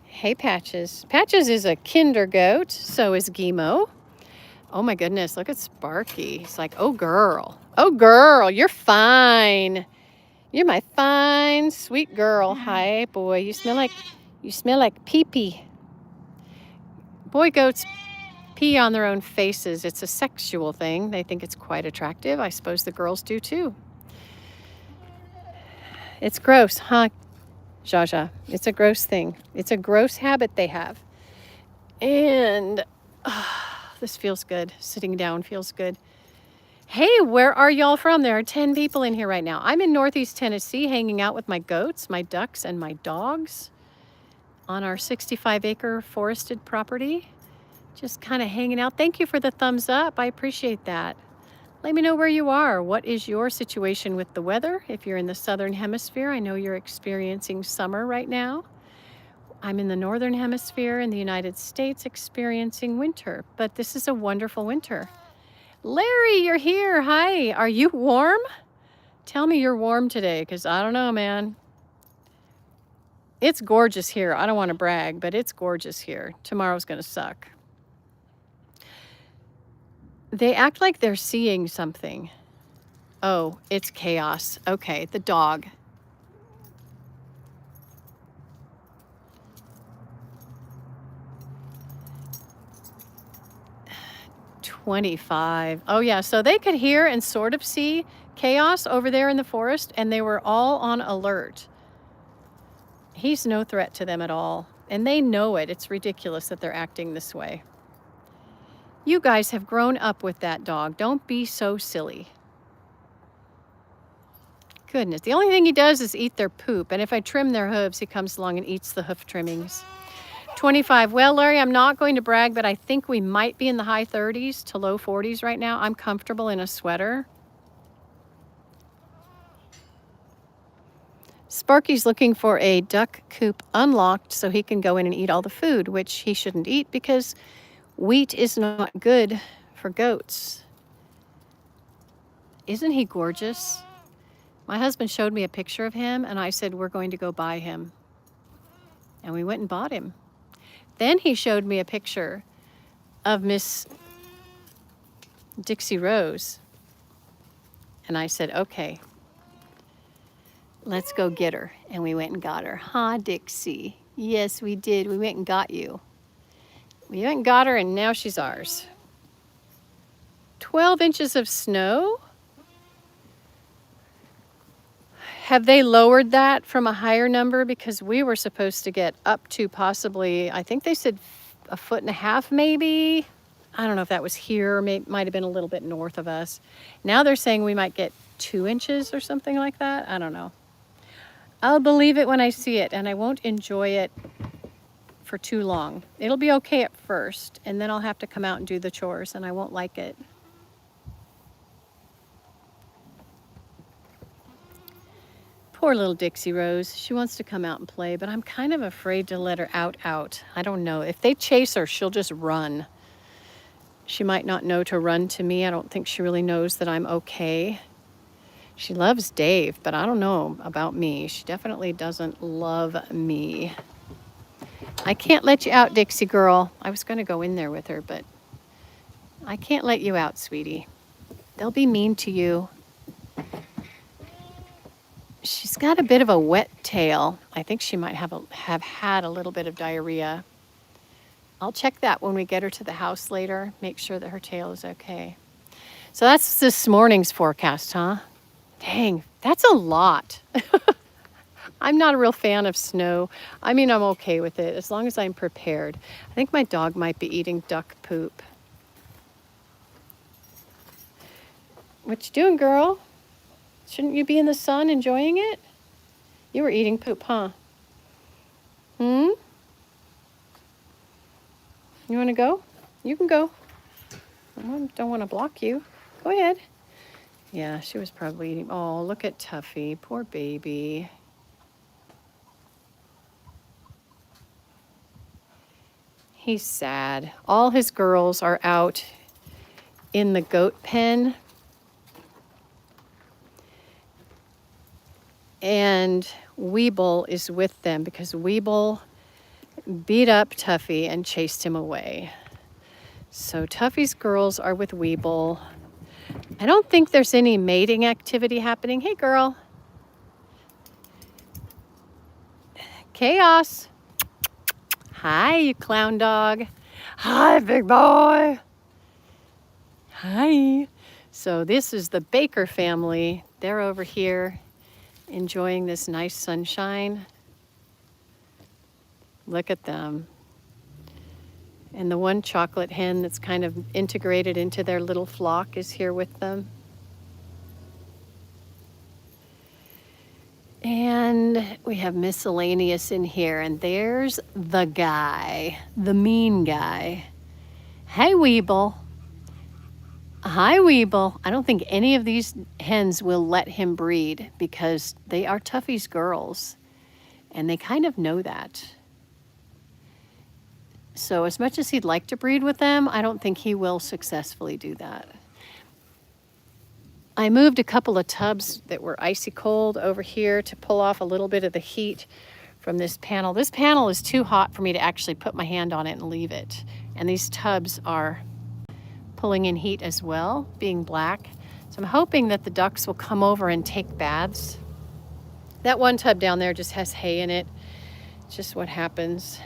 Hey, Patches. Patches is a kinder goat. So is Gimo. Oh, my goodness. Look at Sparky. He's like, oh, girl. Oh, girl, you're fine. You're my fine, sweet girl. Hi, boy. You smell like pee-pee. Boy goats pee on their own faces. It's a sexual thing. They think it's quite attractive. I suppose the girls do too. It's gross, huh, Jaja? It's a gross thing. It's a gross habit they have. And this feels good. Sitting down feels good. Hey, where are y'all from? There are 10 people in here right now. I'm in Northeast Tennessee hanging out with my goats, my ducks, and my dogs on our 65-acre forested property. Just kind of hanging out. Thank you for the thumbs up. I appreciate that. Let me know where you are. What is your situation with the weather? If you're in the southern hemisphere, I know you're experiencing summer right now. I'm in the northern hemisphere in the United States experiencing winter, but this is a wonderful winter. Larry, you're here. Hi. Are you warm? Tell me you're warm today, because I don't know, man. It's gorgeous here. I don't want to brag, but it's gorgeous here. Tomorrow's going to suck. They act like they're seeing something. Oh, it's chaos. Okay, the dog. $25. Oh, yeah. So they could hear and sort of see chaos over there in the forest, and they were all on alert. He's no threat to them at all, and they know it. It's ridiculous that they're acting this way. You guys have grown up with that dog. Don't be so silly. Goodness. The only thing he does is eat their poop, and if I trim their hooves, he comes along and eats the hoof trimmings. 25. Well, Larry, I'm not going to brag, but I think we might be in the high 30s to low 40s right now. I'm comfortable in a sweater. Sparky's looking for a duck coop unlocked so he can go in and eat all the food, which he shouldn't eat because wheat is not good for goats. Isn't he gorgeous? My husband showed me a picture of him, and I said, we're going to go buy him. And we went and bought him. Then he showed me a picture of Miss Dixie Rose. And I said, okay, let's go get her. And we went and got her. Huh, Dixie? Yes, we did. We went and got you. We went and got her, and now she's ours. 12 inches of snow? Have they lowered that from a higher number? Because we were supposed to get up to possibly, I think they said 1.5 feet maybe. I don't know if that was here, might have been a little bit north of us. Now they're saying we might get 2 inches or something like that. I don't know. I'll believe it when I see it, and I won't enjoy it for too long. It'll be okay at first, and then I'll have to come out and do the chores, and I won't like it. Poor little Dixie Rose. She wants to come out and play, but I'm kind of afraid to let her out. I don't know. If they chase her, she'll just run. She might not know to run to me. I don't think she really knows that I'm okay. She loves Dave, but I don't know about me. She definitely doesn't love me. I can't let you out, Dixie girl. I was going to go in there with her, but I can't let you out, sweetie. They'll be mean to you. She's got a bit of a wet tail. I think she might have had a little bit of diarrhea. I'll check that when we get her to the house later. Make sure that her tail is okay. So that's this morning's forecast, huh? Dang, that's a lot. I'm not a real fan of snow. I mean, I'm okay with it as long as I'm prepared. I think my dog might be eating duck poop. What you doing, girl? Shouldn't you be in the sun enjoying it? You were eating poop, huh? You want to go? You can go. I don't want to block you. Go ahead. Yeah, she was probably eating. Oh, look at Tuffy. Poor baby. He's sad. All his girls are out in the goat pen. And Weeble is with them because Weeble beat up Tuffy and chased him away. So Tuffy's girls are with Weeble. I don't think there's any mating activity happening. Hey, girl. Chaos. Hi, you clown dog. Hi, big boy. Hi. So this is the Baker family. They're over here enjoying this nice sunshine. Look at them. And the one chocolate hen that's kind of integrated into their little flock is here with them. And we have miscellaneous in here. And there's the guy, the mean guy. Hey, Weeble. Hi, Weeble. I don't think any of these hens will let him breed because they are Tuffy's girls. And they kind of know that. So as much as he'd like to breed with them, I don't think he will successfully do that. I moved a couple of tubs that were icy cold over here to pull off a little bit of the heat from this panel. This panel is too hot for me to actually put my hand on it and leave it. And these tubs are pulling in heat as well, being black. So I'm hoping that the ducks will come over and take baths. That one tub down there just has hay in it. It's just what happens.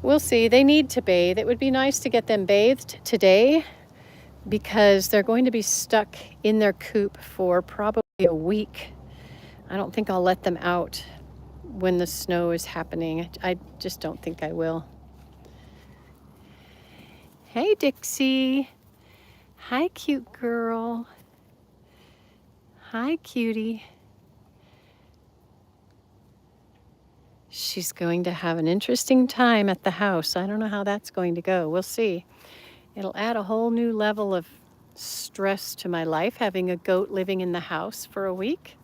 We'll see. They need to bathe. It would be nice to get them bathed today because they're going to be stuck in their coop for probably a week. I don't think I'll let them out when the snow is happening. I just don't think I will. Hey, Dixie. Hi, cute girl. Hi, cutie. She's going to have an interesting time at the house. I don't know how that's going to go. We'll see. It'll add a whole new level of stress to my life, having a goat living in the house for a week.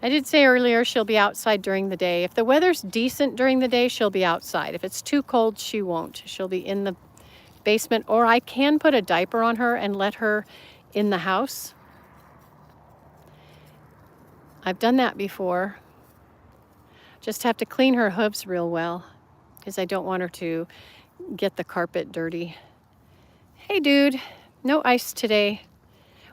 I did say earlier she'll be outside during the day. If the weather's decent during the day, she'll be outside. If it's too cold, she won't. She'll be in the basement, or I can put a diaper on her and let her in the house. I've done that before. Just have to clean her hooves real well because I don't want her to get the carpet dirty. Hey, dude, no ice today.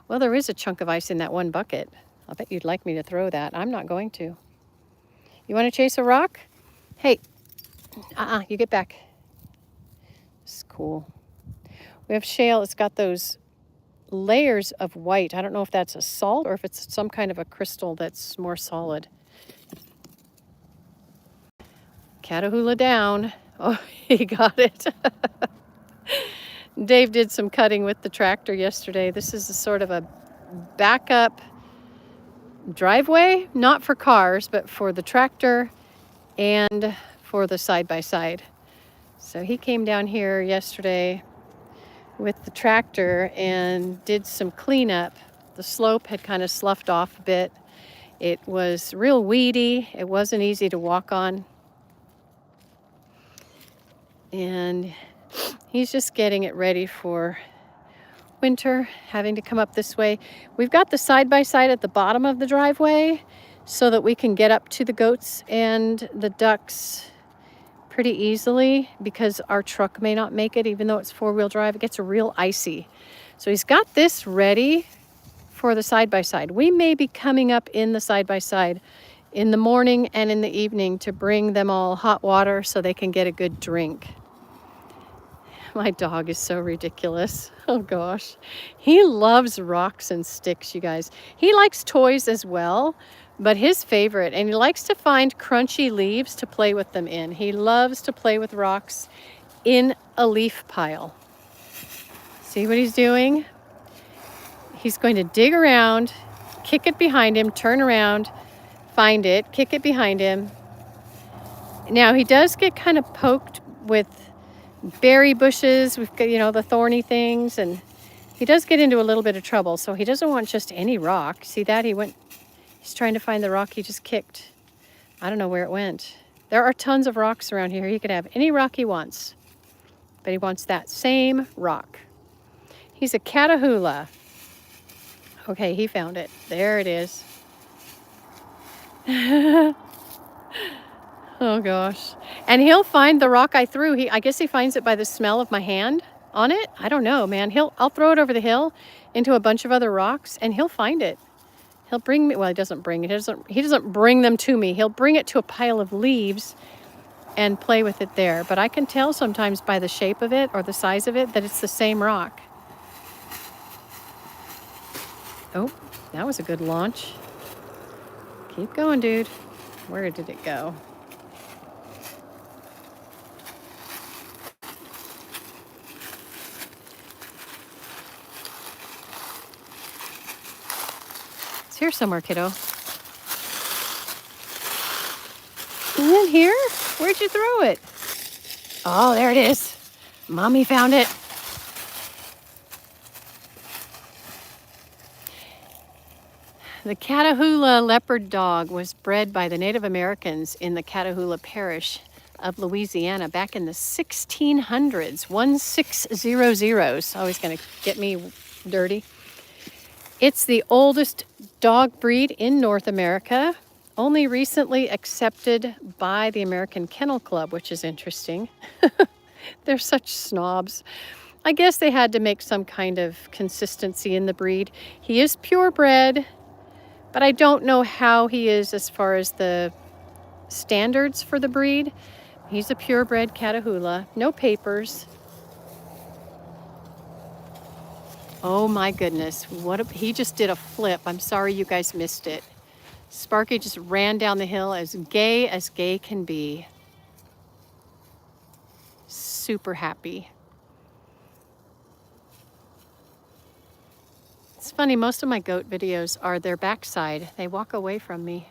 Well, there is a chunk of ice in that one bucket. I'll bet you'd like me to throw that. I'm not going to. You want to chase a rock? Hey, you get back. It's cool. We have shale. It's got those layers of white. I don't know if that's a salt or if it's some kind of a crystal that's more solid. Catahoula down. Oh, he got it. Dave did some cutting with the tractor yesterday. This is a sort of a backup driveway, not for cars, but for the tractor and for the side-by-side. So he came down here yesterday with the tractor and did some cleanup. The slope had kind of sloughed off a bit. It was real weedy. It wasn't easy to walk on. And he's just getting it ready for winter, having to come up this way. We've got the side-by-side at the bottom of the driveway so that we can get up to the goats and the ducks pretty easily because our truck may not make it, even though it's four-wheel drive. It gets real icy. So he's got this ready for the side-by-side. We may be coming up in the side-by-side in the morning and in the evening to bring them all hot water so they can get a good drink. My dog is so ridiculous. Oh gosh. He loves rocks and sticks, you guys. He likes toys as well, but his favorite, and he likes to find crunchy leaves to play with them in. He loves to play with rocks in a leaf pile. See what he's doing? He's going to dig around, kick it behind him, turn around, find it, kick it behind him. Now he does get kind of poked with berry bushes. We've got, the thorny things, and he does get into a little bit of trouble. So he doesn't want just any rock. See that? He's trying to find the rock he just kicked. I don't know where it went. There are tons of rocks around here. He could have any rock he wants, but he wants that same rock. He's a Catahoula. Okay, he found it. There it is. Oh gosh. And he'll find the rock I threw. I guess he finds it by the smell of my hand on it. I don't know, man. I'll throw it over the hill into a bunch of other rocks and he'll find it. He'll bring me, well, he doesn't bring it. He doesn't bring them to me. He'll bring it to a pile of leaves and play with it there. But I can tell sometimes by the shape of it or the size of it that it's the same rock. Oh, that was a good launch. Keep going, dude. Where did it go? It's here somewhere, kiddo. In here? Where'd you throw it? Oh, there it is. Mommy found it. The Catahoula leopard dog was bred by the Native Americans in the Catahoula Parish of Louisiana back in the 1600s, 1600s. It's always going to get me dirty. It's the oldest dog breed in North America, only recently accepted by the American Kennel Club, which is interesting. They're such snobs. I guess they had to make some kind of consistency in the breed. He is purebred, but I don't know how he is as far as the standards for the breed. He's a purebred Catahoula, no papers. Oh my goodness, he just did a flip. I'm sorry you guys missed it. Sparky just ran down the hill as gay can be. Super happy. It's funny, most of my goat videos are their backside. They walk away from me.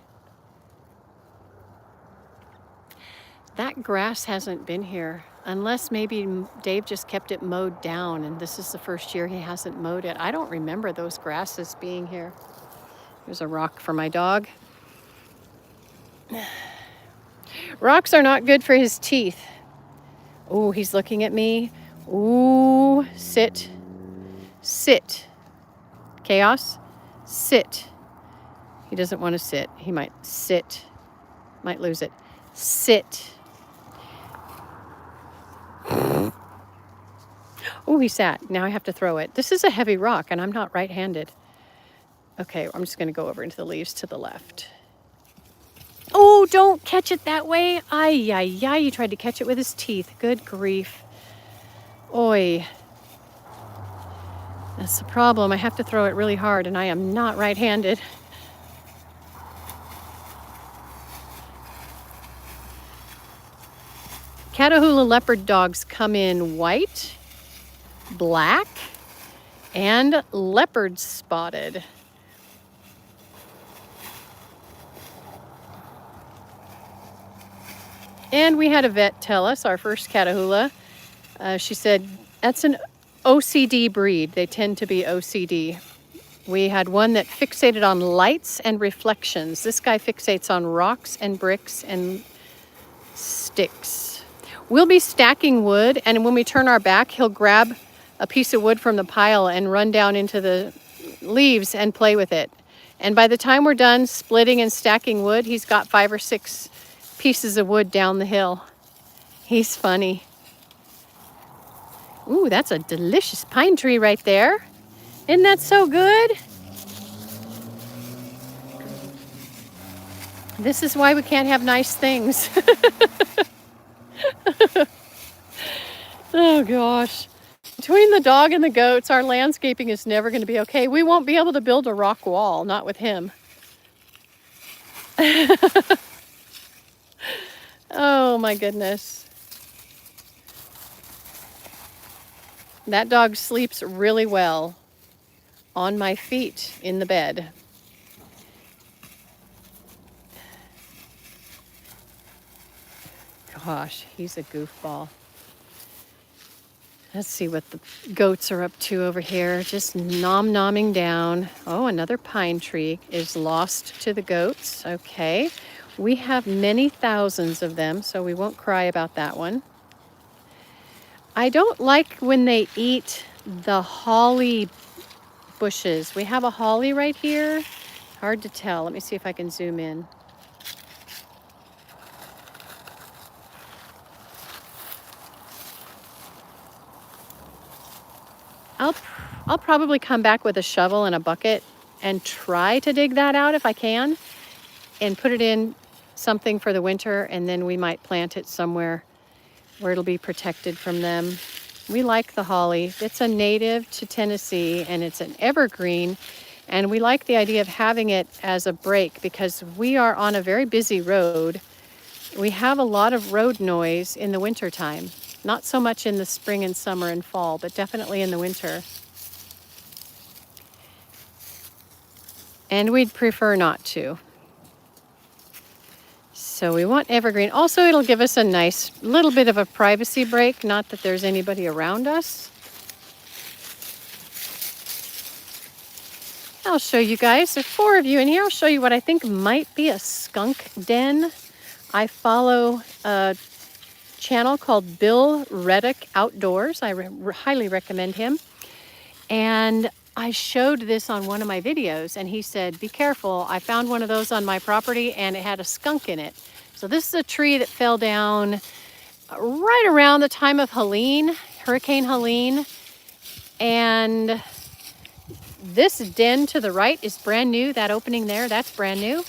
That grass hasn't been here, unless maybe Dave just kept it mowed down and this is the first year he hasn't mowed it. I don't remember those grasses being here. Here's a rock for my dog. Rocks are not good for his teeth. Oh, he's looking at me. Ooh, sit. Sit. Chaos, sit. He doesn't want to sit. He might sit. Might lose it. Sit. Oh, he sat. Now I have to throw it. This is a heavy rock and I'm not right-handed. Okay, I'm just going to go over into the leaves to the left. Oh, don't catch it that way. Ay, ay, ay. You tried to catch it with his teeth. Good grief. Oi. That's the problem. I have to throw it really hard and I am not right-handed. Catahoula leopard dogs come in white, black, and leopard spotted. And we had a vet tell us, our first Catahoula, she said, that's an OCD breed. They tend to be OCD. We had one that fixated on lights and reflections. This guy fixates on rocks and bricks and sticks. We'll be stacking wood, and when we turn our back, he'll grab a piece of wood from the pile and run down into the leaves and play with it. And by the time we're done splitting and stacking wood, he's got 5 or 6 pieces of wood down the hill. He's funny. Ooh, that's a delicious pine tree right there. Isn't that so good? This is why we can't have nice things. Oh gosh. Between the dog and the goats, our landscaping is never going to be okay. We won't be able to build a rock wall, not with him. Oh my goodness. That dog sleeps really well on my feet in the bed. Gosh, he's a goofball. Let's see what the goats are up to over here. Just nom-nomming down. Oh, another pine tree is lost to the goats. Okay. We have many thousands of them, so we won't cry about that one. I don't like when they eat the holly bushes. We have a holly right here. Hard to tell. Let me see if I can zoom in. I'll probably come back with a shovel and a bucket and try to dig that out if I can and put it in something for the winter, and then we might plant it somewhere where it'll be protected from them. We like the holly. It's a native to Tennessee and it's an evergreen, and we like the idea of having it as a break because we are on a very busy road. We have a lot of road noise in the wintertime. Not so much in the spring and summer and fall, but definitely in the winter. And we'd prefer not to. So we want evergreen. Also, it'll give us a nice little bit of a privacy break, not that there's anybody around us. I'll show you guys. There's 4 of you in here. I'll show you what I think might be a skunk den. I follow a channel called Bill Reddick Outdoors. I highly recommend him. And I showed this on one of my videos, and he said, be careful. I found one of those on my property, and it had a skunk in it. So this is a tree that fell down right around the time of Helene, Hurricane Helene. And this den to the right is brand new. That opening there, that's brand new.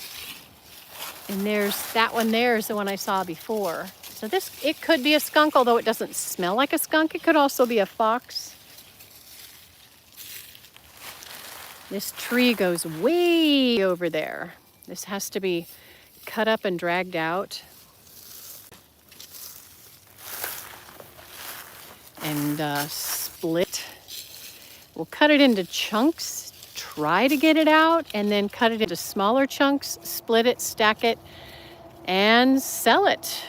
And there's that one there is the one I saw before. So it could be a skunk, although it doesn't smell like a skunk. It could also be a fox. This tree goes way over there. This has to be cut up and dragged out. And split. We'll cut it into chunks, try to get it out, and then cut it into smaller chunks, split it, stack it, and sell it.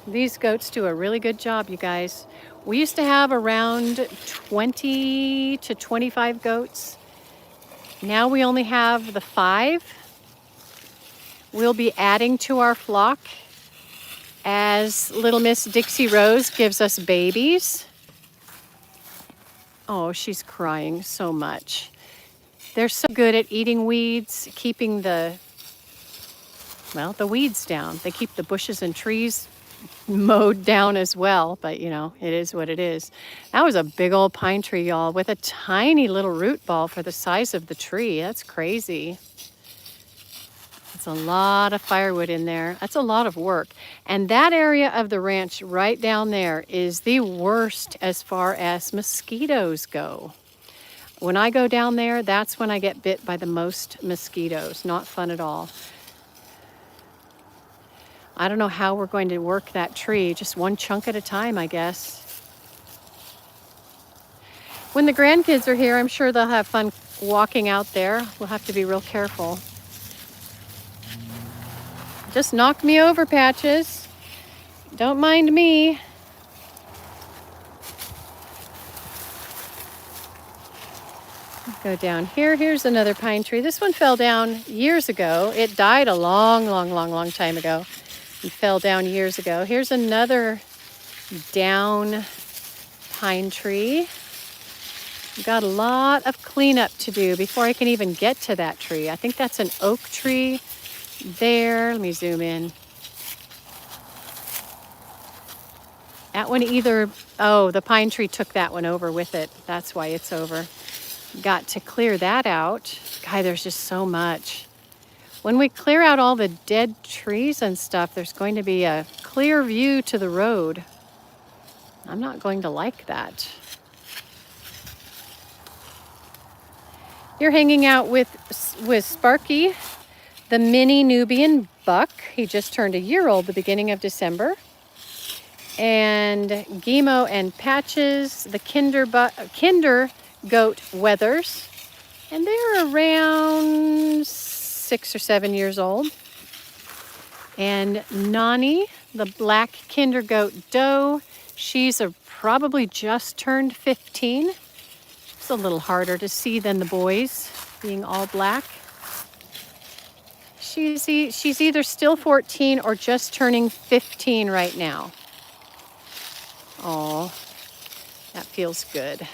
These goats do a really good job, you guys. We used to have around 20 to 25 goats. Now we only have the 5. We'll be adding to our flock as little Miss Dixie Rose gives us babies. Oh, she's crying so much. They're so good at eating weeds, keeping the weeds down. They keep the bushes and trees mowed down as well, but you know, it is what it is. That was a big old pine tree, y'all, with a tiny little root ball for the size of the tree. That's crazy. It's a lot of firewood in there. That's a lot of work. And that area of the ranch right down there is the worst as far as mosquitoes go. When I go down there, that's when I get bit by the most mosquitoes. Not fun at all. I don't know how we're going to work that tree, just one chunk at a time, I guess. When the grandkids are here, I'm sure they'll have fun walking out there. We'll have to be real careful. Just knocked me over, Patches. Don't mind me. Go down here. Here's another pine tree. This one fell down years ago. It died a long time ago. It fell down years ago. Here's another down pine tree. We've got a lot of cleanup to do before I can even get to that tree. I think that's an oak tree there. Let me zoom in. That one the pine tree took that one over with it. That's why it's over. Got to clear that out. God, there's just so much. When we clear out all the dead trees and stuff, there's going to be a clear view to the road. I'm not going to like that. You're hanging out with Sparky, the mini Nubian buck. He just turned a year old the beginning of December. And Gimo and Patches, the kinder goat Weathers. And they're around 6 or 7 years old. And Nani, the black kinder goat doe, she's probably just turned 15. It's a little harder to see than the boys, being all black. She's either still 14 or just turning 15 right now. Oh, that feels good.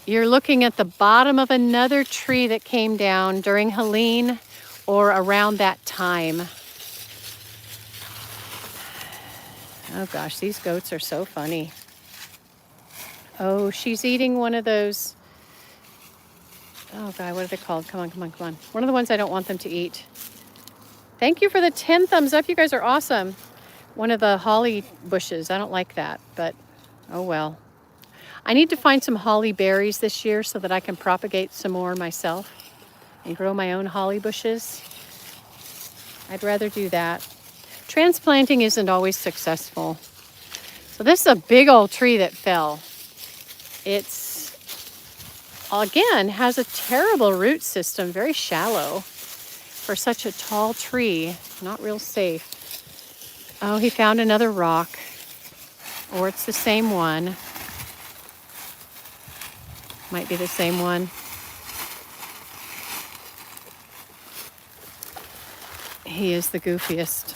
You're looking at the bottom of another tree that came down during Helene or around that time. Oh gosh, these goats are so funny. Oh, she's eating one of those. Oh God, what are they called? Come on, come on, come on. One of the ones I don't want them to eat. Thank you for the 10 thumbs up. You guys are awesome. One of the holly bushes. I don't like that, but oh well. I need to find some holly berries this year so that I can propagate some more myself and grow my own holly bushes. I'd rather do that. Transplanting isn't always successful. So this is a big old tree that fell. It's, again, has a terrible root system, very shallow for such a tall tree. Not real safe. Oh, he found another rock, or it's the same one. Might be the same one. He is the goofiest.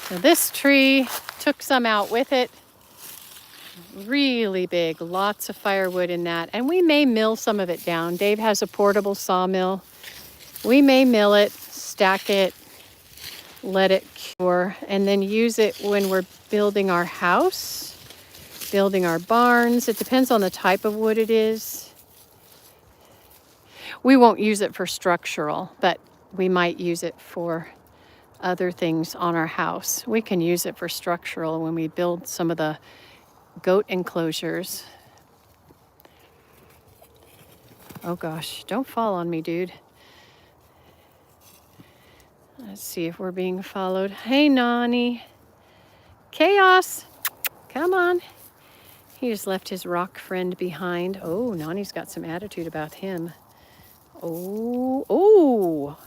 So this tree took some out with it. Really big, lots of firewood in that. And we may mill some of it down. Dave has a portable sawmill. We may mill it, stack it, let it cure, and then use it when we're building our house. Building our barns. It depends on the type of wood it is. We won't use it for structural, but we might use it for other things on our house. We can use it for structural when we build some of the goat enclosures. Oh gosh, don't fall on me, dude. Let's see if we're being followed. Hey, Nani. Chaos, come on. He just left his rock friend behind. Oh, Nani's got some attitude about him. Oh.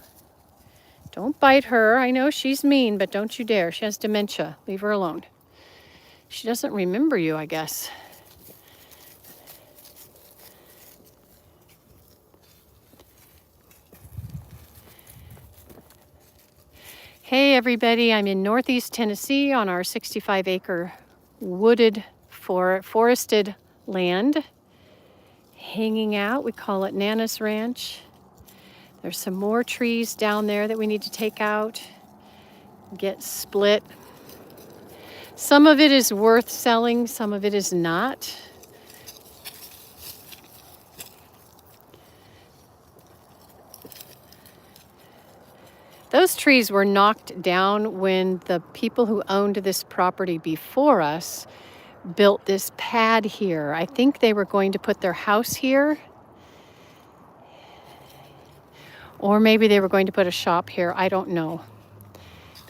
Don't bite her. I know she's mean, but don't you dare. She has dementia. Leave her alone. She doesn't remember you, I guess. Hey, everybody. I'm in Northeast Tennessee on our 65-acre wooded forested land, hanging out. We call it Nana's Ranch. There's some more trees down there that we need to take out, get split. Some of it is worth selling, some of it is not. Those trees were knocked down when the people who owned this property before us built this pad here. I think they were going to put their house here. Or maybe they were going to put a shop here. I don't know.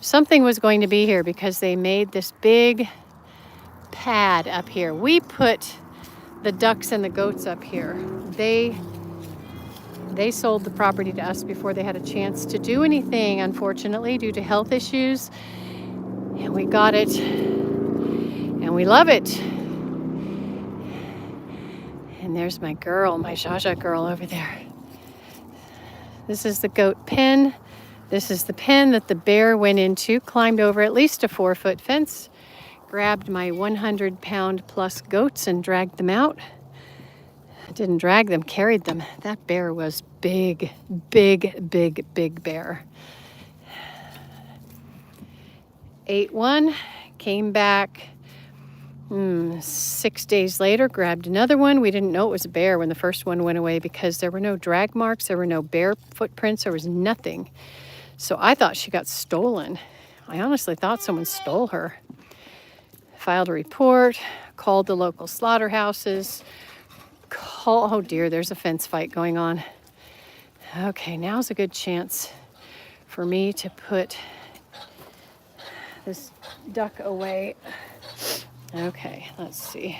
Something was going to be here because they made this big pad up here. We put the ducks and the goats up here. They sold the property to us before they had a chance to do anything, unfortunately, due to health issues. And we got it. And we love it. And there's my girl, my Jaja girl over there. This is the goat pen. This is the pen that the bear went into, climbed over at least a 4-foot fence, grabbed my 100-pound plus goats and dragged them out. I didn't drag them, carried them. That bear was big, big, big, big bear. Ate one, came back 6 days later, grabbed another one. We didn't know it was a bear when the first one went away because there were no drag marks, there were no bear footprints, there was nothing. So I thought she got stolen. I honestly thought someone stole her. Filed a report, called the local slaughterhouses. Oh dear, there's a fence fight going on. Okay, now's a good chance for me to put this duck away. Okay, let's see.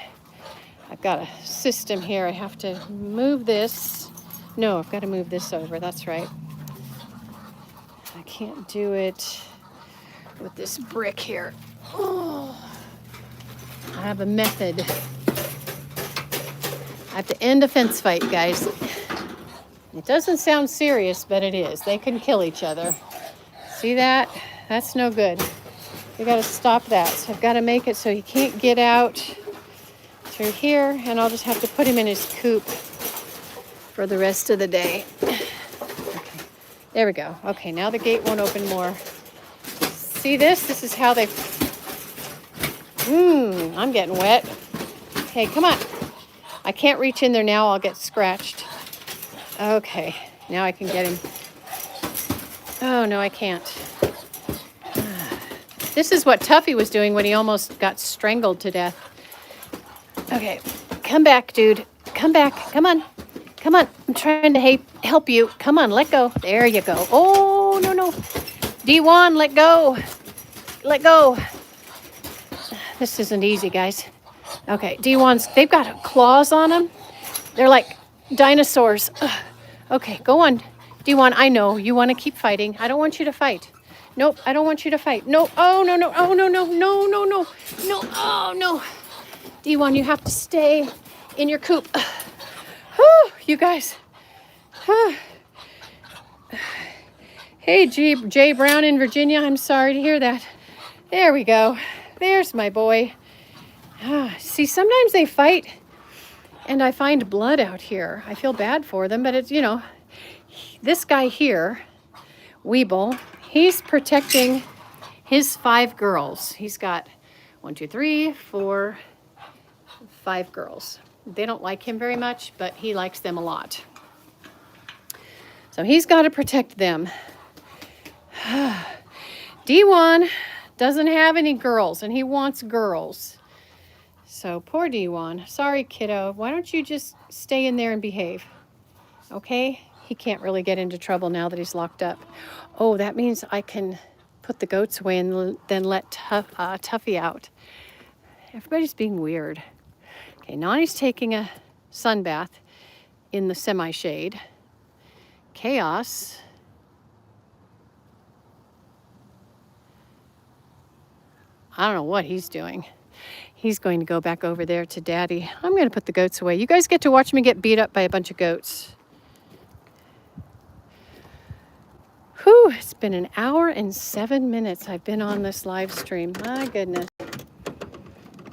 I've got a system here. I have to move this. No, I've got to move this over. That's right. I can't do it with this brick here. Oh, I have a method. I have to end a fence fight, guys. It doesn't sound serious, but it is. They can kill each other. See that? That's no good. We got to stop that. So I've got to make it so he can't get out through here, and I'll just have to put him in his coop for the rest of the day. Okay, there we go. Okay, now the gate won't open more. See this? This is how they... I'm getting wet. Okay, come on. I can't reach in there now. I'll get scratched. Okay, now I can get him. Oh, no, I can't. This is what Tuffy was doing when he almost got strangled to death. Okay, come back, dude. Come back. Come on. Come on. I'm trying to help you. Come on, let go. There you go. Oh, no. D1, let go. Let go. This isn't easy, guys. Okay, D1's, they've got claws on them. They're like dinosaurs. Ugh. Okay, go on. D1, I know you want to keep fighting. I don't want you to fight. Nope, I don't want you to fight. No, oh, no. Oh, no. Oh, no. D1, you have to stay in your coop. Whew, you guys. Hey, Jay Brown in Virginia, I'm sorry to hear that. There we go. There's my boy. See, sometimes they fight and I find blood out here. I feel bad for them, but it's, this guy here, Weeble, he's protecting his 5 girls. He's got 1, 2, 3, 4, 5 girls. They don't like him very much, but he likes them a lot. So he's got to protect them. D1 doesn't have any girls, and he wants girls. So poor D1. Sorry, kiddo. Why don't you just stay in there and behave? Okay? He can't really get into trouble now that he's locked up. Oh, that means I can put the goats away and then let Tuffy out. Everybody's being weird. Okay, Nani's taking a sun bath in the semi-shade. Chaos. I don't know what he's doing. He's going to go back over there to Daddy. I'm going to put the goats away. You guys get to watch me get beat up by a bunch of goats. Whew, it's been an hour and 7 minutes I've been on this live stream. My goodness.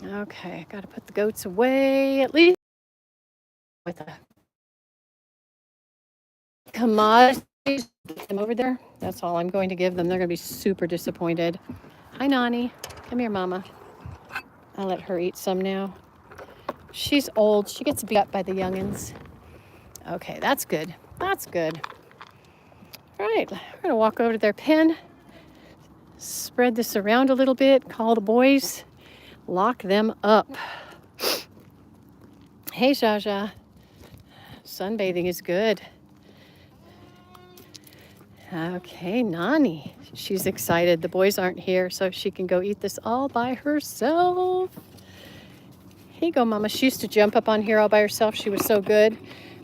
Okay, got to put the goats away at least with a commodity. Get them over there. That's all I'm going to give them. They're going to be super disappointed. Hi, Nani. Come here, Mama. I'll let her eat some now. She's old. She gets beat up by the youngins. Okay, that's good. That's good. All right, we're going to walk over to their pen, spread this around a little bit, call the boys, lock them up. Hey, Jaja. Sunbathing is good. Okay, Nani. She's excited. The boys aren't here, so she can go eat this all by herself. Here you go, Mama. She used to jump up on here all by herself. She was so good,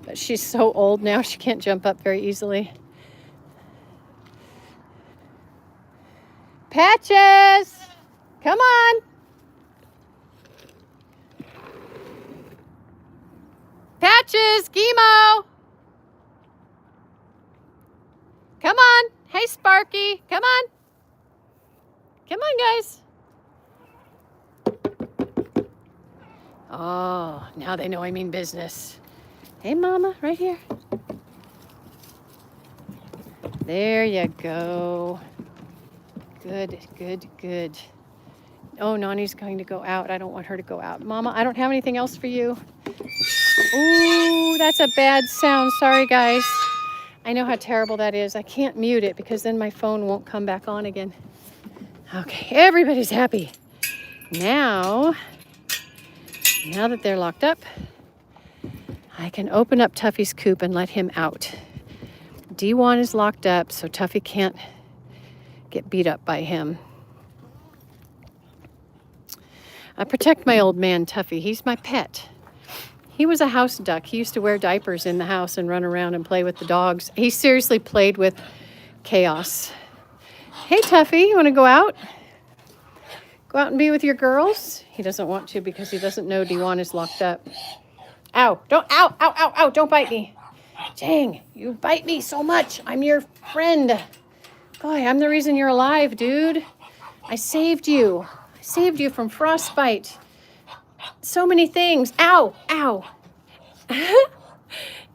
but she's so old now, she can't jump up very easily. Patches! Come on! Patches! Chemo! Come on! Hey, Sparky! Come on! Come on, guys! Oh, now they know I mean business. Hey, Mama, right here. There you go. Good, good, good. Oh, Nani's going to go out. I don't want her to go out. Mama, I don't have anything else for you. Ooh, that's a bad sound. Sorry, guys. I know how terrible that is. I can't mute it because then my phone won't come back on again. Okay, everybody's happy. Now that they're locked up, I can open up Tuffy's coop and let him out. D1 is locked up, so Tuffy can't get beat up by him. I protect my old man, Tuffy. He's my pet. He was a house duck. He used to wear diapers in the house and run around and play with the dogs. He seriously played with Chaos. Hey, Tuffy, you want to go out? Go out and be with your girls? He doesn't want to because he doesn't know D1 is locked up. Ow, don't, ow, don't bite me. Dang, you bite me so much. I'm your friend. Boy, I'm the reason you're alive, dude. I saved you. I saved you from frostbite. So many things. Ow, ow.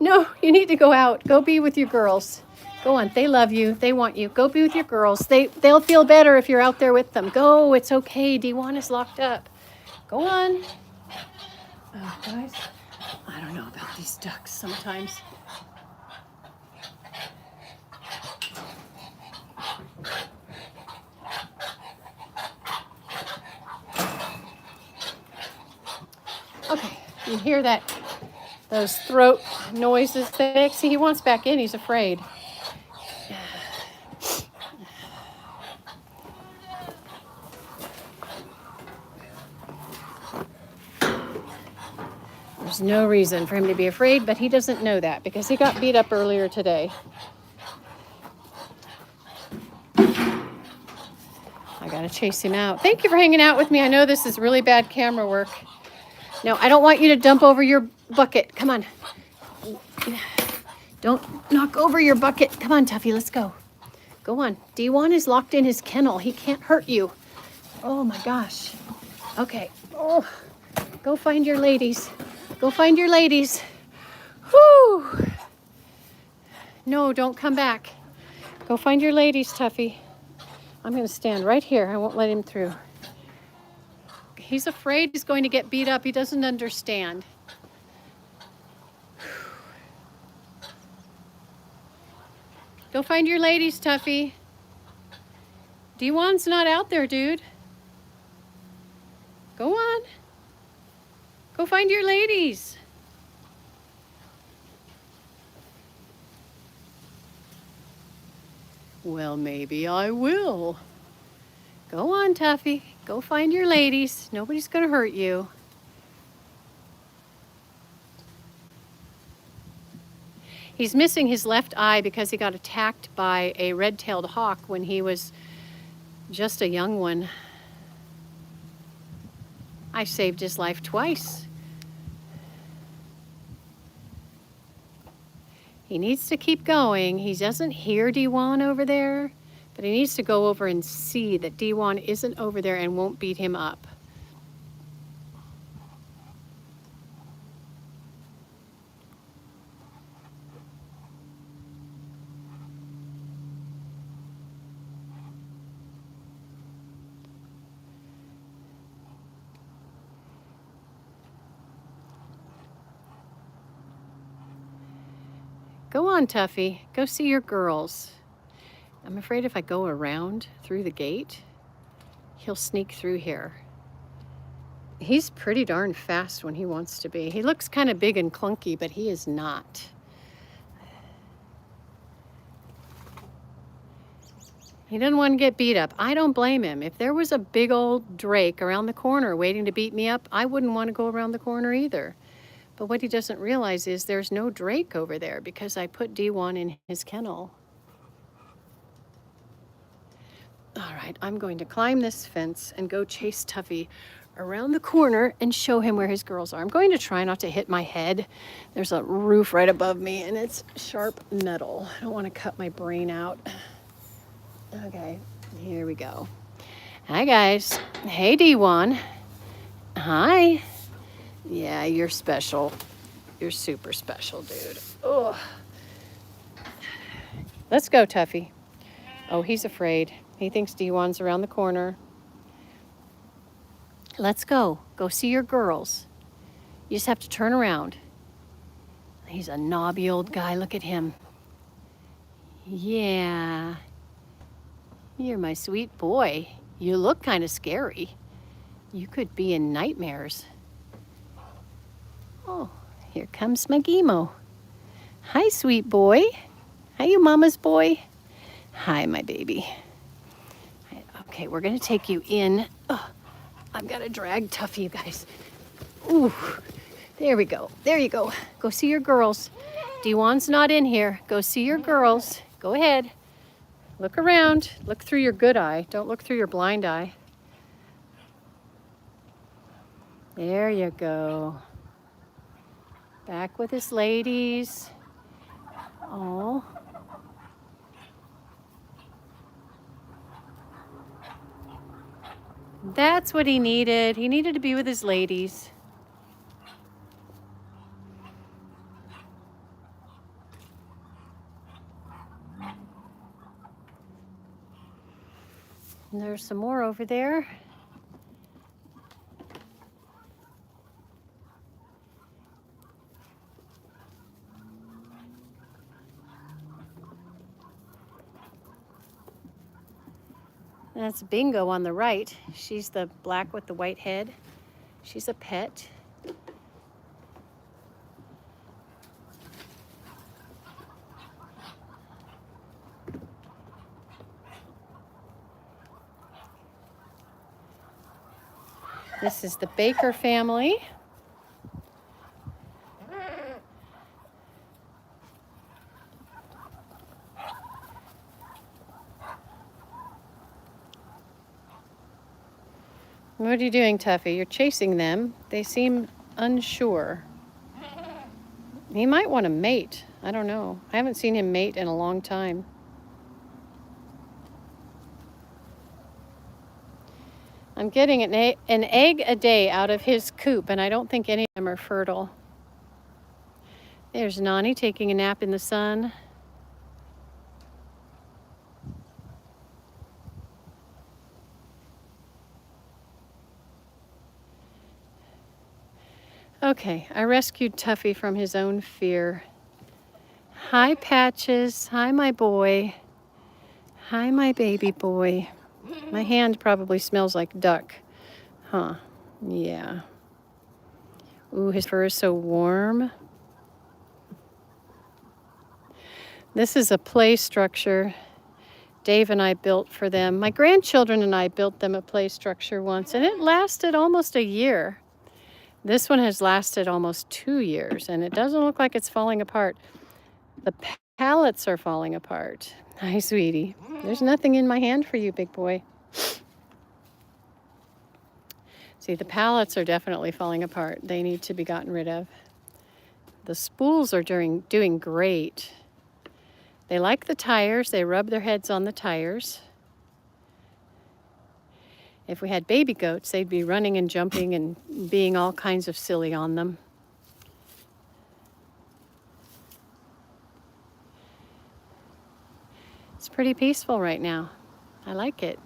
No, you need to go out. Go be with your girls. Go on. They love you. They want you. Go be with your girls. They'll feel better if you're out there with them. Go. It's okay. D1 is locked up. Go on. Oh, guys, I don't know about these ducks sometimes. Okay, you hear that? Those throat noises they make. See, he wants back in. He's afraid. There's no reason for him to be afraid, but he doesn't know that because he got beat up earlier today. I gotta chase him out. Thank you for hanging out with me. I know this is really bad camera work. No, I don't want you to dump over your bucket. Come on. Don't knock over your bucket. Come on, Tuffy, let's go. Go on. D1 is locked in his kennel. He can't hurt you. Oh my gosh. Okay. Oh, go find your ladies. Go find your ladies. Whew. No, don't come back. Go find your ladies, Tuffy. I'm going to stand right here. I won't let him through. He's afraid he's going to get beat up. He doesn't understand. Go find your ladies, Tuffy. D1's not out there, dude. Go on. Go find your ladies. Well, maybe I will. Go on, Tuffy. Go find your ladies. Nobody's going to hurt you. He's missing his left eye because he got attacked by a red-tailed hawk when he was just a young one. I saved his life twice. He needs to keep going. He doesn't hear D1 over there, but he needs to go over and see that D1 isn't over there and won't beat him up. Go on, Tuffy. Go see your girls. I'm afraid if I go around through the gate, he'll sneak through here. He's pretty darn fast when he wants to be. He looks kind of big and clunky, but he is not. He doesn't want to get beat up. I don't blame him. If there was a big old drake around the corner waiting to beat me up, I wouldn't want to go around the corner either. But what he doesn't realize is there's no drake over there because I put D1 in his kennel. All right, I'm going to climb this fence and go chase Tuffy around the corner and show him where his girls are. I'm going to try not to hit my head. There's a roof right above me and it's sharp metal. I don't want to cut my brain out. Okay, here we go. Hi, guys. Hey, D1. Hi. Yeah, you're special. You're super special, dude. Ugh. Let's go, Tuffy. Oh, he's afraid. He thinks D1's around the corner. Let's go. Go see your girls. You just have to turn around. He's a knobby old guy. Look at him. Yeah. You're my sweet boy. You look kind of scary. You could be in nightmares. Oh, here comes my Gimo. Hi, sweet boy. Hi, you mama's boy. Hi, my baby. Okay, we're going to take you in. Oh, I've got to drag Tuffy, you guys. Ooh, there we go. There you go. Go see your girls. D1's not in here. Go see your girls. Go ahead. Look around. Look through your good eye. Don't look through your blind eye. There you go. Back with his ladies. Oh. That's what he needed. He needed to be with his ladies. And there's some more over there. That's Bingo on the right. She's the black with the white head. She's a pet. This is the Baker family. What are you doing, Tuffy? You're chasing them. They seem unsure. He might want to mate. I don't know. I haven't seen him mate in a long time. I'm getting an egg a day out of his coop, and I don't think any of them are fertile. There's Nani taking a nap in the sun. Okay, I rescued Tuffy from his own fear. Hi, Patches. Hi, my boy. Hi, my baby boy. My hand probably smells like duck. Huh. Yeah. Ooh, his fur is so warm. This is a play structure Dave and I built for them. My grandchildren and I built them a play structure once, and it lasted almost a year. This one has lasted almost 2 years, and it doesn't look like it's falling apart. The pallets are falling apart. Hi, sweetie. There's nothing in my hand for you, big boy. See, the pallets are definitely falling apart. They need to be gotten rid of. The spools are doing great. They like the tires. They rub their heads on the tires. If we had baby goats, they'd be running and jumping and being all kinds of silly on them. It's pretty peaceful right now. I like it.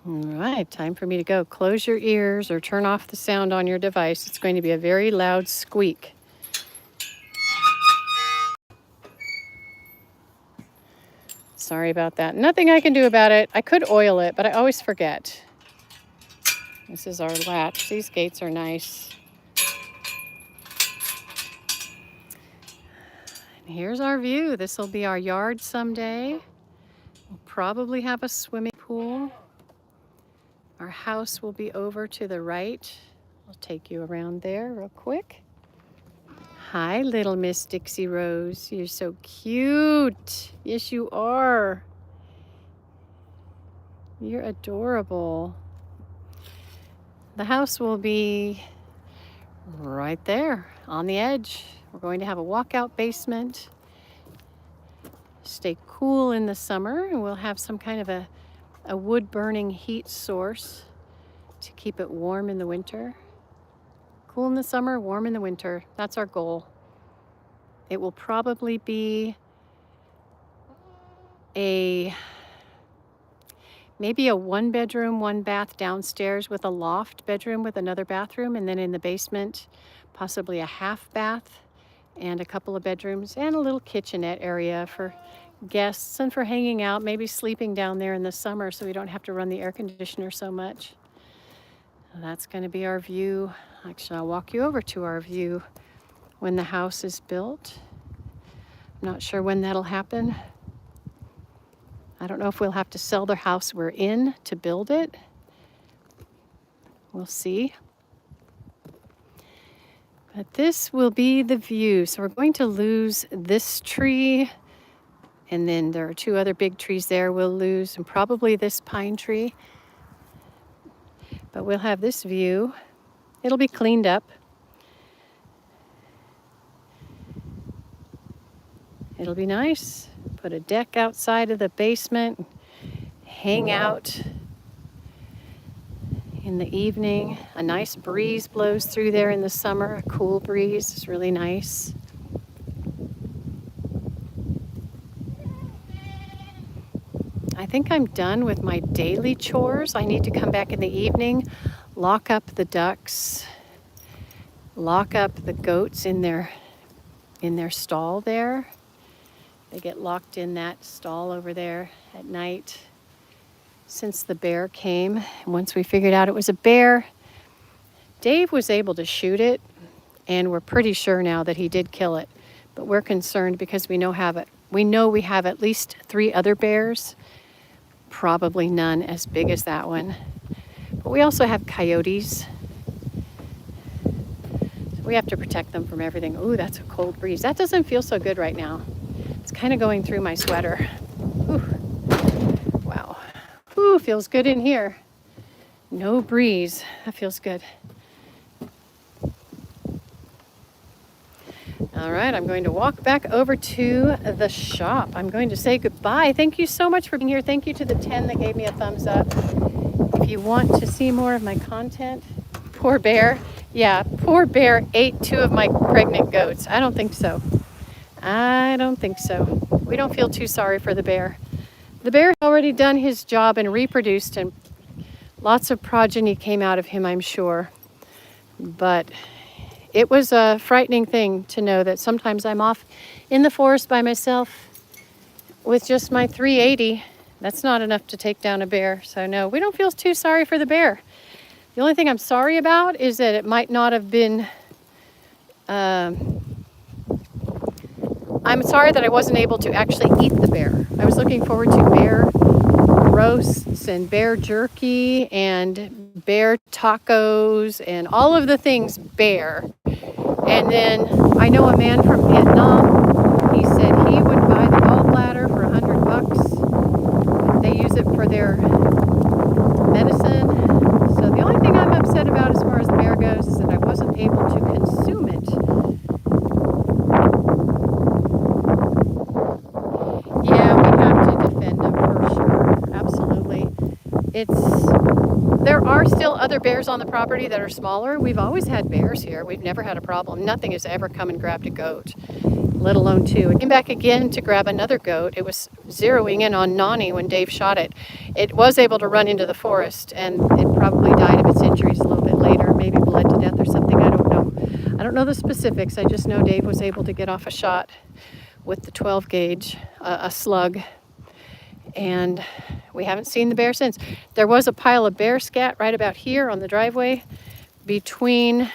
All right, time for me to go. Close your ears or turn off the sound on your device. It's going to be a very loud squeak. Sorry about that. Nothing I can do about it. I could oil it, but I always forget. This is our latch. These gates are nice. And here's our view. This will be our yard someday. We'll probably have a swimming pool. Our house will be over to the right. I'll take you around there real quick. Hi, little Miss Dixie Rose. You're so cute. Yes, you are. You're adorable. The house will be right there on the edge. We're going to have a walkout basement. Stay cool in the summer, and we'll have some kind of a wood-burning heat source to keep it warm in the winter. Cool in the summer, warm in the winter. That's our goal. It will probably be maybe a 1-bedroom, 1-bath downstairs with a loft bedroom with another bathroom, and then in the basement, possibly a half bath and a couple of bedrooms and a little kitchenette area for guests and for hanging out, maybe sleeping down there in the summer so we don't have to run the air conditioner so much. That's going to be our view. Actually, I'll walk you over to our view when the house is built. I'm not sure when that'll happen. I don't know if we'll have to sell the house we're in to build it. We'll see. But this will be the view. So we're going to lose this tree, and then there are 2 other big trees there we'll lose, and probably this pine tree. But we'll have this view. It'll be cleaned up. It'll be nice. Put a deck outside of the basement, hang out in the evening. A nice breeze blows through there in the summer. A cool breeze. It's really nice. I think I'm done with my daily chores. I need to come back in the evening, lock up the ducks, lock up the goats in their stall there. They get locked in that stall over there at night since the bear came. And once we figured out it was a bear, Dave was able to shoot it, and we're pretty sure now that he did kill it. But we're concerned because we know we have at least 3 other bears, probably none as big as that one. But we also have coyotes. So we have to protect them from everything. Ooh, that's a cold breeze. That doesn't feel so good right now. It's kind of going through my sweater. Ooh. Wow. Ooh, feels good in here. No breeze. That feels good. All right, I'm going to walk back over to the shop. I'm going to say goodbye. Thank you so much for being here. Thank you to the 10 that gave me a thumbs up. If you want to see more of my content, poor bear. Yeah, poor bear ate 2 of my pregnant goats. I don't think so. I don't think so. We don't feel too sorry for the bear. The bear had already done his job and reproduced, and lots of progeny came out of him, I'm sure. But it was a frightening thing to know that sometimes I'm off in the forest by myself with just my 380. That's not enough to take down a bear. So no, we don't feel too sorry for the bear. The only thing I'm sorry about is that it might not have been... I'm sorry that I wasn't able to actually eat the bear. I was looking forward to bear roasts and bear jerky and bear tacos and all of the things bear. And then I know a man from Vietnam. He said he would buy the gallbladder for $100. They use it for their medicine. So the only thing I'm upset about as far as the bear goes is that I wasn't able to consume it. Yeah, we have to defend them for sure. Absolutely. There are still other bears on the property that are smaller. We've always had bears here. We've never had a problem. Nothing has ever come and grabbed a goat, let alone 2. It came back again to grab another goat. It was zeroing in on Nani when Dave shot it. It was able to run into the forest, and it probably died of its injuries a little bit later, maybe bled to death or something. I don't know. I don't know the specifics. I just know Dave was able to get off a shot with the 12 gauge, a slug. And we haven't seen the bear since. There was a pile of bear scat right about here on the driveway between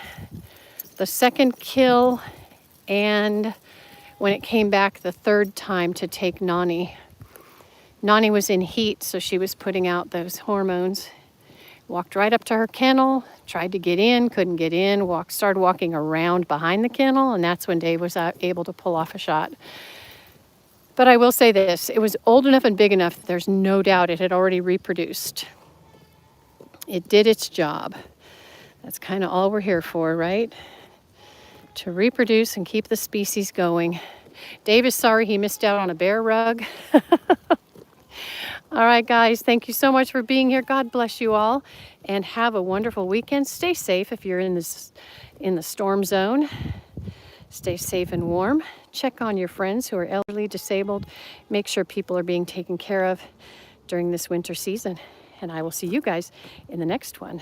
the second kill and when it came back the 3rd time to take Nani. Nani was in heat, so she was putting out those hormones. Walked right up to her kennel, tried to get in, couldn't get in, started walking around behind the kennel, and that's when Dave was able to pull off a shot. But I will say this, it was old enough and big enough that there's no doubt it had already reproduced. It did its job. That's kind of all we're here for, right? To reproduce and keep the species going. Dave is sorry he missed out on a bear rug. All right, guys, thank you so much for being here. God bless you all, and have a wonderful weekend. Stay safe if you're in the storm zone. Stay safe and warm. Check on your friends who are elderly, disabled. Make sure people are being taken care of during this winter season. And I will see you guys in the next one.